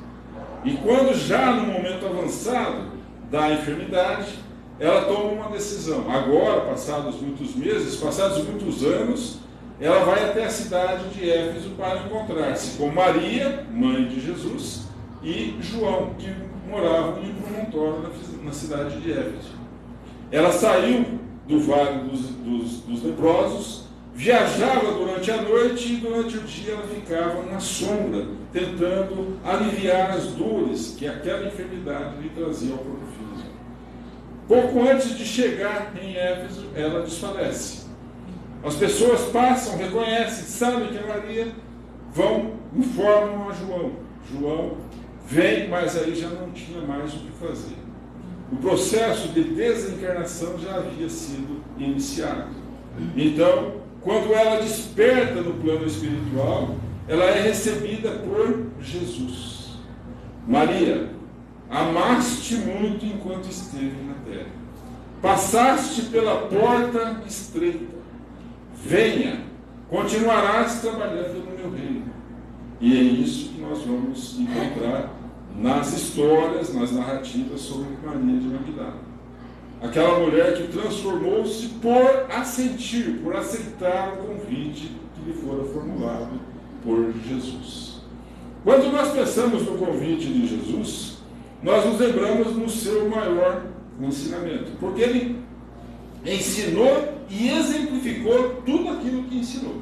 E quando já no momento avançado da enfermidade, ela toma uma decisão. Agora, passados muitos meses, passados muitos anos, ela vai até a cidade de Éfeso para encontrar-se com Maria, mãe de Jesus, e João, que moravam em um promontório na cidade de Éfeso. Ela saiu do vale dos leprosos, viajava durante a noite e durante o dia ela ficava na sombra, tentando aliviar as dores que aquela enfermidade lhe trazia ao corpo físico. Pouco antes de chegar em Éfeso, ela desfalece. As pessoas passam, reconhecem, sabem que é Maria, vão, informam a João. João vem, mas aí já não tinha mais o que fazer. O processo de desencarnação já havia sido iniciado. Então, quando ela desperta no plano espiritual, ela é recebida por Jesus. Maria, amaste muito enquanto esteve na terra. Passaste pela porta estreita. Venha, continuarás trabalhando no meu reino. E é isso que nós vamos encontrar nas histórias, nas narrativas sobre Maria de Magdala. Aquela mulher que transformou-se por assentir, por aceitar o convite que lhe fora formulado por Jesus. Quando nós pensamos no convite de Jesus, nós nos lembramos no seu maior ensinamento, porque ele ensinou e exemplificou tudo aquilo que ensinou.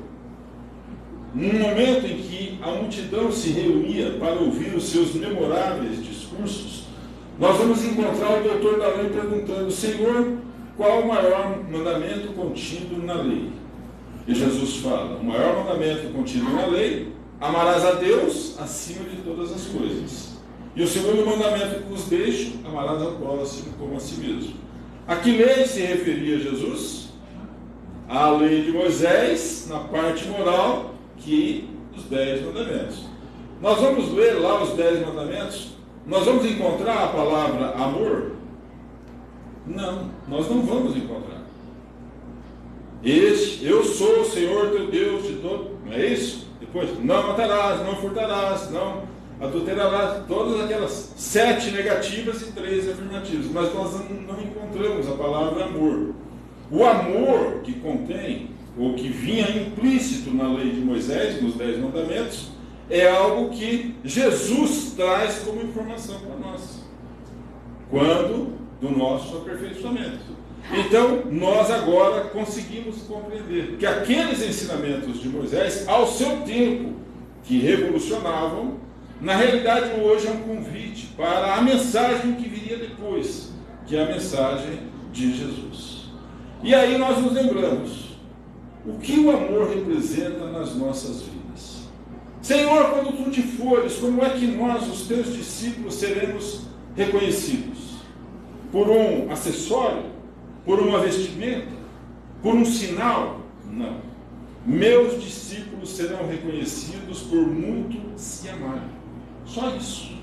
Num momento em que a multidão se reunia para ouvir os seus memoráveis discursos, nós vamos encontrar o doutor da lei perguntando: Senhor, qual o maior mandamento contido na lei? E Jesus fala: o maior mandamento contido na lei: amarás a Deus acima de todas as coisas. E o segundo mandamento que vos deixo: amarás ao próximo como a si mesmo. A que lei se referia Jesus? A lei de Moisés, na parte moral, que os 10 mandamentos. Nós vamos ler lá os 10 mandamentos, nós vamos encontrar a palavra amor? Não, nós não vamos encontrar. Eu sou o Senhor teu Deus de todo, não é isso? Depois, não matarás, não furtarás, não adulterarás, todas aquelas 7 negativas e 3 afirmativas, mas nós não encontramos a palavra amor. O amor que contém, ou que vinha implícito na lei de Moisés, nos 10 mandamentos, é algo que Jesus traz como informação para nós, quando do nosso aperfeiçoamento. Então, nós agora conseguimos compreender que aqueles ensinamentos de Moisés, ao seu tempo, que revolucionavam, na realidade hoje é um convite para a mensagem que viria depois, que é a mensagem de Jesus. E aí nós nos lembramos o que o amor representa nas nossas vidas. Senhor, quando tu te fores, como é que nós, os teus discípulos, seremos reconhecidos? Por um acessório? Por uma vestimenta? Por um sinal? Não. Meus discípulos serão reconhecidos por muito se amarem. Só isso.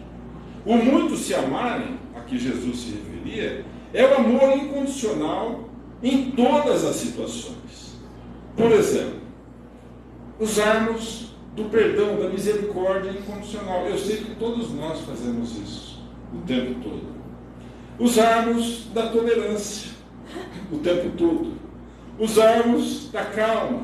O muito se amarem, a que Jesus se referia, é o amor incondicional em todas as situações. Por exemplo, usarmos do perdão, da misericórdia incondicional. Eu sei que todos nós fazemos isso o tempo todo. Usarmos da tolerância o tempo todo. usarmos da calma,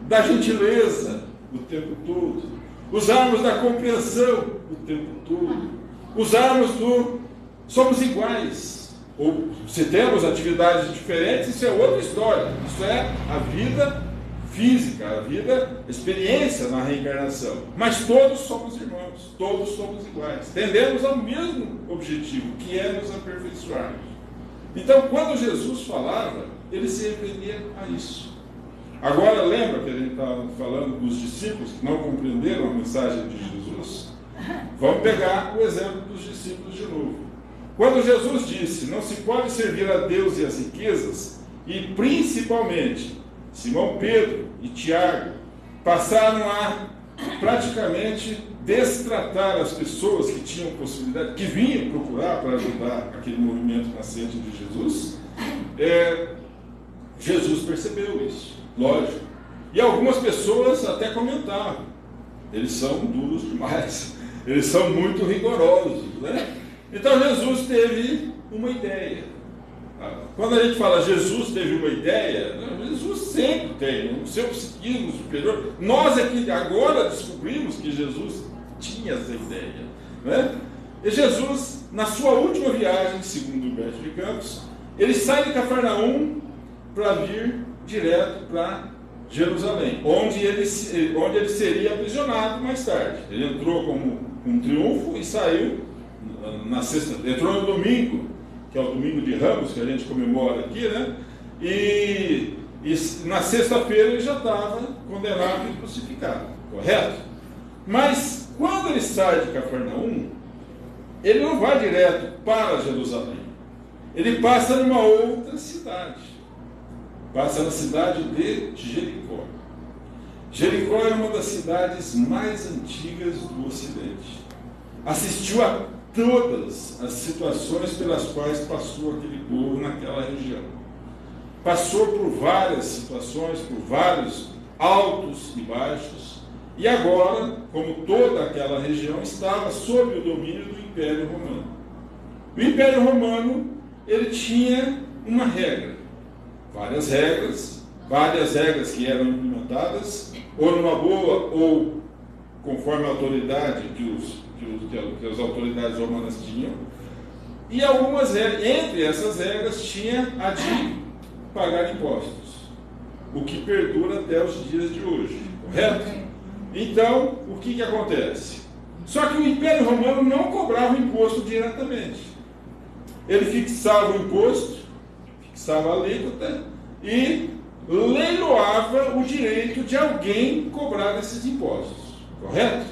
da gentileza o tempo todo, usarmos da compreensão o tempo todo, usarmos do somos iguais, ou se temos atividades diferentes, isso é outra história, isso é a vida física, a vida, a experiência na reencarnação, mas todos somos irmãos, todos somos iguais, tendemos ao mesmo objetivo, que é nos aperfeiçoarmos. Então, quando Jesus falava, ele se referia a isso. Agora, lembra que a gente estava falando dos discípulos que não compreenderam a mensagem de Jesus? Vamos pegar o exemplo dos discípulos de novo. Quando Jesus disse, não se pode servir a Deus e as riquezas, e principalmente Simão Pedro e Tiago passaram a praticamente destratar as pessoas que tinham possibilidade, que vinham procurar para ajudar aquele movimento nascente de Jesus, Jesus percebeu isso, lógico. E algumas pessoas até comentavam, eles são duros demais, eles são muito rigorosos, né? Então Jesus teve uma ideia. Quando a gente fala Jesus teve uma ideia, Jesus sempre tem um seu psiquismo superior. Nós é que agora descobrimos que Jesus tinha essa ideia, né? E Jesus, na sua última viagem, segundo Humberto de Campos, ele sai de Cafarnaum para vir direto para Jerusalém, onde ele seria aprisionado mais tarde. Ele entrou como um triunfo e saiu na sexta, entrou no domingo, que é o domingo de Ramos, que a gente comemora aqui, né? E na sexta-feira ele já estava condenado e crucificado, correto? Mas quando ele sai de Cafarnaum, ele não vai direto para Jerusalém. Ele passa numa outra cidade. Passa na cidade de Jericó. Jericó é uma das cidades mais antigas do Ocidente. Assistiu a todas as situações pelas quais passou aquele povo naquela região. Passou por várias situações, por vários altos e baixos, e agora, como toda aquela região, estava sob o domínio do Império Romano. O Império Romano, ele tinha uma regra, várias regras que eram implementadas, ou numa boa, ou conforme a autoridade que as autoridades romanas tinham, e algumas regras, entre essas regras tinha a de pagar impostos, o que perdura até os dias de hoje, correto? Então, o que acontece? Só que o Império Romano não cobrava imposto diretamente. Ele fixava o imposto, fixava a alíquota e leiloava o direito de alguém cobrar esses impostos, correto?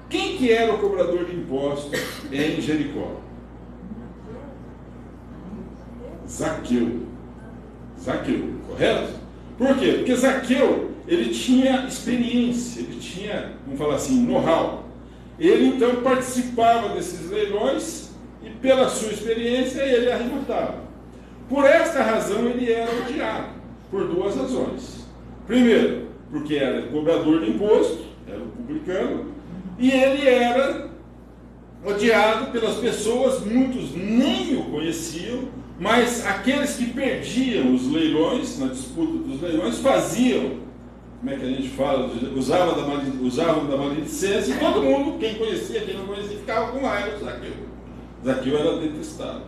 Quem que era o cobrador de impostos em Jericó? Zaqueu, correto? Por quê? Porque Zaqueu, ele tinha experiência, ele tinha, vamos falar assim, know-how. Ele então participava desses leilões e pela sua experiência ele arrematava. Por esta razão ele era odiado, por duas razões. Primeiro, porque era cobrador de imposto, era um publicano, e ele era odiado pelas pessoas, muitos nem o conheciam, mas aqueles que perdiam os leilões, na disputa dos leilões, faziam, como é que a gente fala, usavam da maledicência, e todo mundo, quem conhecia, quem não conhecia, ficava com raiva de Zaqueu. Zaqueu era detestado.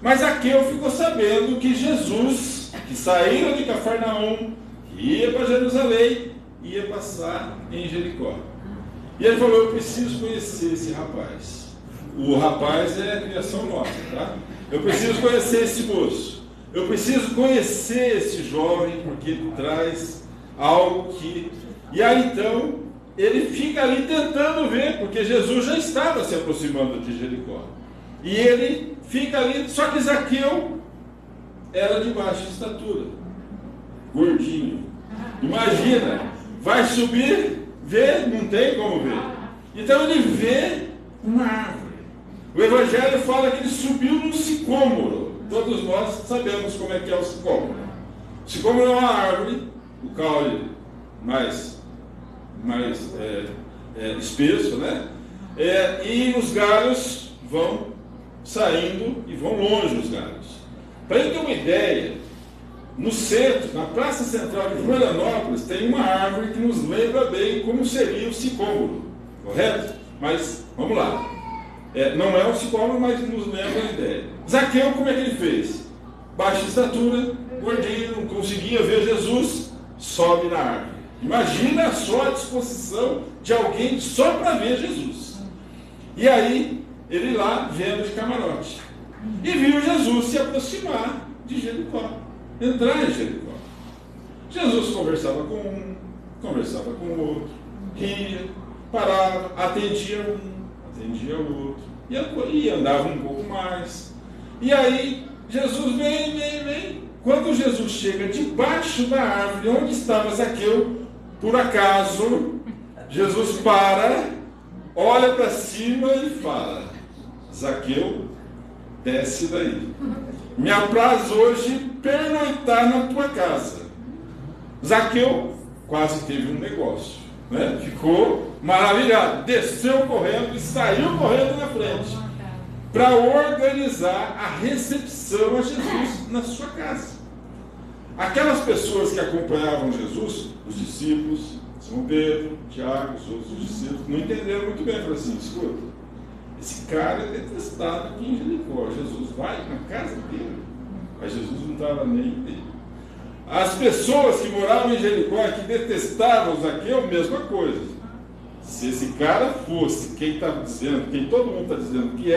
Mas Zaqueu ficou sabendo que Jesus, que saíra de Cafarnaum, que ia para Jerusalém, ia passar em Jericó. E ele falou, eu preciso conhecer esse rapaz. O rapaz é a criação nossa, tá? Eu preciso conhecer esse moço. Eu preciso conhecer esse jovem, porque ele traz algo que... E aí então, ele fica ali tentando ver, porque Jesus já estava se aproximando de Jericó. E ele fica ali, só que Zaqueu era de baixa estatura, gordinho. Imagina, vai subir, vê, não tem como ver. Então ele vê uma árvore. O Evangelho fala que ele subiu num sicômoro. Todos nós sabemos como é que é o sicômoro. O sicômoro é uma árvore, o caule mais espesso, né? E os galhos vão saindo e vão longe os galhos. Para ele ter uma ideia, no centro, na Praça Central de Florianópolis, tem uma árvore que nos lembra bem como seria o sicômoro, correto? Mas, vamos lá. Não é o sicômoro, mas nos lembra a ideia. Zaqueu, como é que ele fez? Baixa estatura, gordinho, não conseguia ver Jesus, sobe na árvore. Imagina só a disposição de alguém só para ver Jesus. E aí, ele lá vendo de camarote. E viu Jesus se aproximar de Jericó, entrar em Jericó. Jesus conversava com um, conversava com o outro, ria, parava, atendia um, atendia o outro, e andava um pouco mais. E aí, Jesus vem. Quando Jesus chega debaixo da árvore onde estava Zaqueu, por acaso, Jesus para, olha para cima e fala: Zaqueu, desce daí. Me apraz hoje pernoitar na tua casa. Zaqueu quase teve um negócio, né? Ficou maravilhado, desceu correndo e saiu correndo na frente para organizar a recepção a Jesus na sua casa. Aquelas pessoas que acompanhavam Jesus, os discípulos, Simão Pedro, Tiago, os outros discípulos, não entenderam muito bem. Falaram assim: escuta, esse cara é detestado aqui em Jericó. Jesus vai na casa dele. Mas Jesus não estava nem dele. As pessoas que moravam em Jericó, que detestavam Zaqueu, mesma coisa. Se esse cara fosse quem está dizendo, quem todo mundo está dizendo que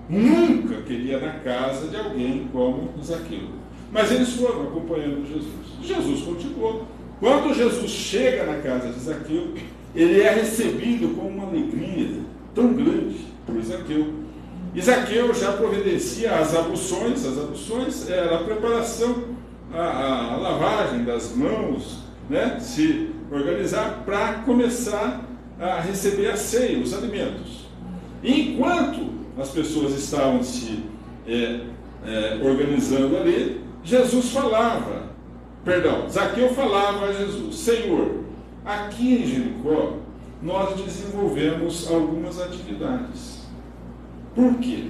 nunca queria na casa de alguém como Zaqueu. Mas eles foram acompanhando Jesus. Jesus continuou. Quando Jesus chega na casa de Zaqueu, ele é recebido com uma alegria tão grande por Zaqueu. E Zaqueu já providencia as abluções. As abluções era a preparação, a lavagem das mãos, né? Se organizar para começar a receber a ceia, os alimentos. E enquanto as pessoas estavam se organizando ali, Zaqueu falava a Jesus: Senhor, aqui em Jericó nós desenvolvemos algumas atividades. Por quê?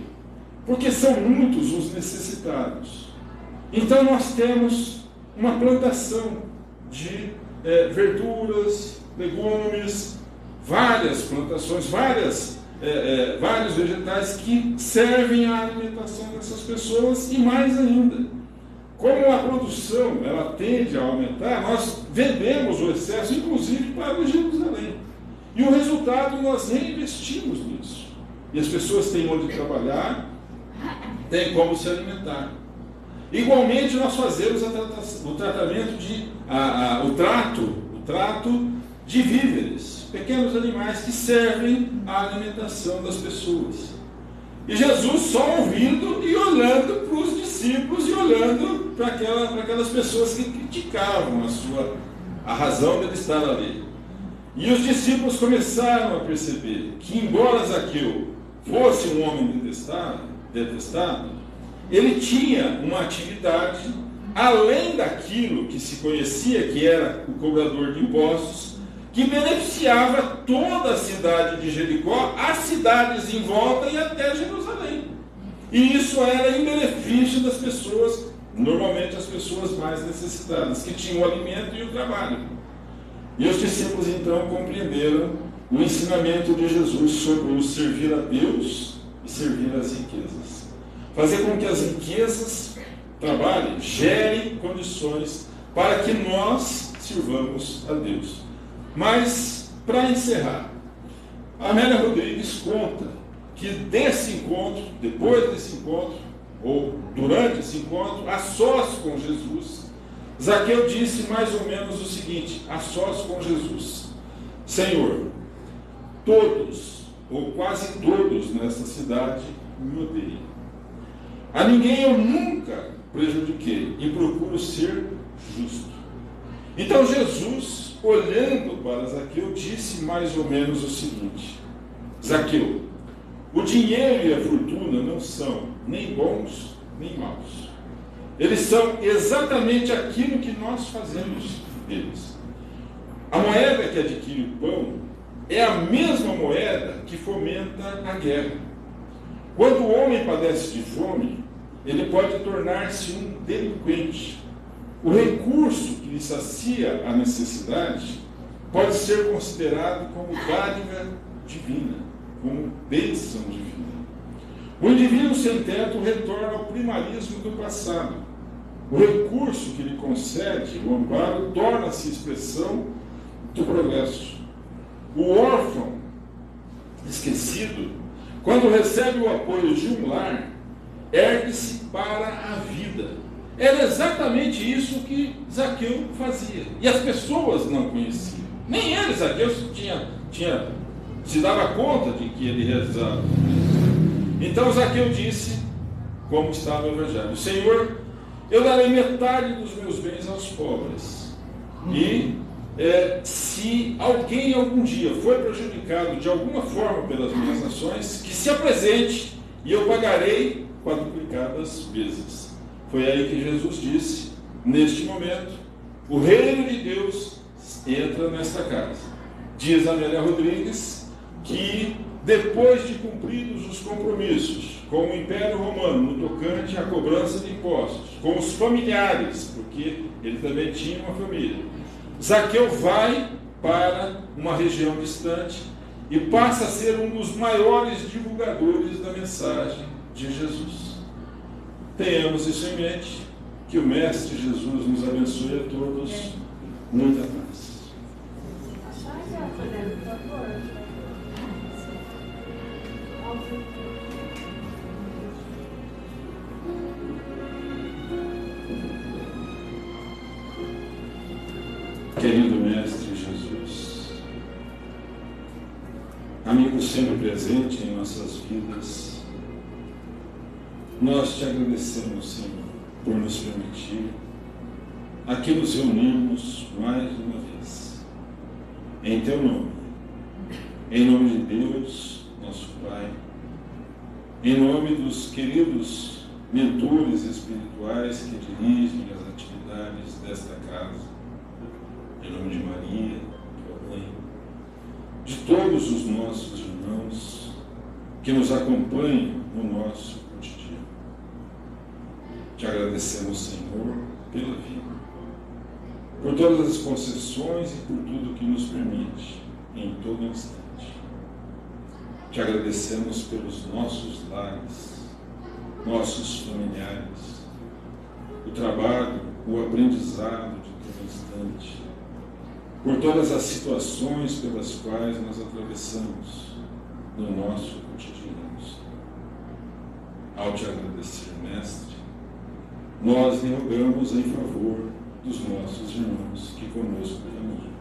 Porque são muitos os necessitados. Então nós temos uma plantação de verduras, legumes, várias plantações, vários vegetais que servem à alimentação dessas pessoas. E mais ainda, como a produção ela tende a aumentar, nós vendemos o excesso, inclusive para Jerusalém. E o resultado nós reinvestimos nisso. E as pessoas têm onde trabalhar, têm como se alimentar. Igualmente nós fazemos o trato de víveres, pequenos animais que servem à alimentação das pessoas. E Jesus só ouvindo e olhando para os discípulos e olhando para aquelas pessoas que criticavam a razão dele estar ali. E os discípulos começaram a perceber que, embora Zaqueu fosse um homem detestado, ele tinha uma atividade além daquilo que se conhecia que era o cobrador de impostos, que beneficiava toda a cidade de Jericó, as cidades em volta e até Jerusalém. E isso era em benefício das pessoas, normalmente as pessoas mais necessitadas, que tinham o alimento e o trabalho. E os discípulos então compreenderam o ensinamento de Jesus sobre o servir a Deus e servir as riquezas. Fazer com que as riquezas trabalhem, gerem condições para que nós sirvamos a Deus. Mas, para encerrar, a Amélia Rodrigues conta que desse encontro, depois desse encontro, ou durante esse encontro, a sós com Jesus, Zaqueu disse mais ou menos o seguinte, a sós com Jesus: Senhor, todos, ou quase todos nesta cidade me odeiam. A ninguém eu nunca prejudiquei e procuro ser justo. Então Jesus, olhando para Zaqueu, disse mais ou menos o seguinte: Zaqueu, o dinheiro e a fortuna não são nem bons nem maus. Eles são exatamente aquilo que nós fazemos deles. A moeda que adquire o pão é a mesma moeda que fomenta a guerra. Quando o homem padece de fome, ele pode tornar-se um delinquente. O recurso que lhe sacia a necessidade pode ser considerado como dádiva divina, como bênção divina. O indivíduo sem teto retorna ao primarismo do passado. O recurso que lhe concede o amparo torna-se expressão do progresso. O órfão esquecido, quando recebe o apoio de um lar, ergue-se para a vida. Era exatamente isso que Zaqueu fazia. E as pessoas não conheciam. Nem ele, Zaqueu, se dava conta de que ele realizava. Então Zaqueu disse, como está no Evangelho: Senhor, eu darei metade dos meus bens aos pobres. E se alguém algum dia foi prejudicado de alguma forma pelas minhas ações, que se apresente e eu pagarei quadruplicadas vezes. Foi aí que Jesus disse: neste momento, o reino de Deus entra nesta casa. Diz Amélia Rodrigues que, depois de cumpridos os compromissos com o Império Romano no tocante à cobrança de impostos, com os familiares, porque ele também tinha uma família, Zaqueu vai para uma região distante e passa a ser um dos maiores divulgadores da mensagem de Jesus. Tenhamos isso em mente, que o Mestre Jesus nos abençoe a todos. Muita paz. Querido Mestre Jesus, amigo sempre presente em nossas vidas, nós te agradecemos, Senhor, por nos permitir aqui nos reunirmos mais uma vez, em Teu nome, em nome de Deus, nosso Pai, em nome dos queridos mentores espirituais que dirigem as atividades desta casa, em nome de Maria, Tua Mãe, de todos os nossos irmãos que nos acompanham no nosso cotidiano. Te agradecemos, Senhor, pela vida, por todas as concessões e por tudo que nos permite em todo instante. Te agradecemos pelos nossos lares, nossos familiares, o trabalho, o aprendizado de todo instante, por todas as situações pelas quais nós atravessamos no nosso cotidiano. Ao te agradecer, Mestre, nós lhe rogamos em favor dos nossos irmãos que conosco caminham,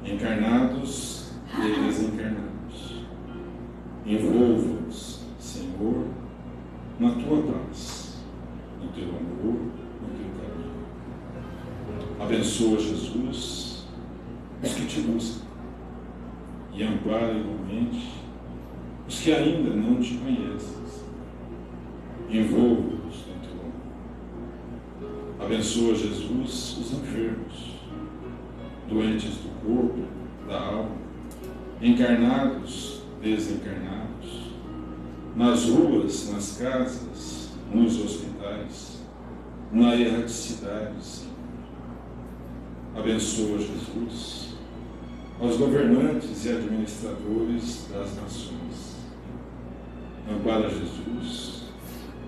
encarnados e desencarnados. Envolva-os, Senhor, na Tua paz, no Teu amor, no Teu caminho. Abençoa, Jesus, os que te buscam, e ampara igualmente os que ainda não te conhecem. Envolva-os no Teu amor. Abençoa, Jesus, os enfermos, doentes do corpo, da alma, encarnados, desencarnados, nas ruas, nas casas, nos hospitais, na erraticidade, Senhor. Abençoa, Jesus, aos governantes e administradores das nações. Ampara, Jesus,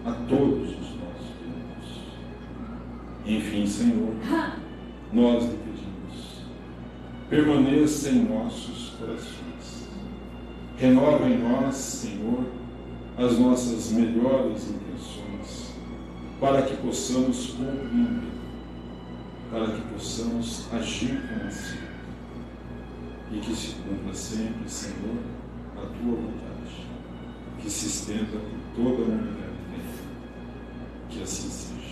a todos os nossos irmãos. Enfim, Senhor, nós lhe pedimos, permaneça em nossos corações. Renova em nós, Senhor, as nossas melhores intenções, para que possamos compreender, para que possamos agir com acerto, e que se cumpra sempre, Senhor, a Tua vontade, que se estenda por toda a humanidade terrena. Que assim seja.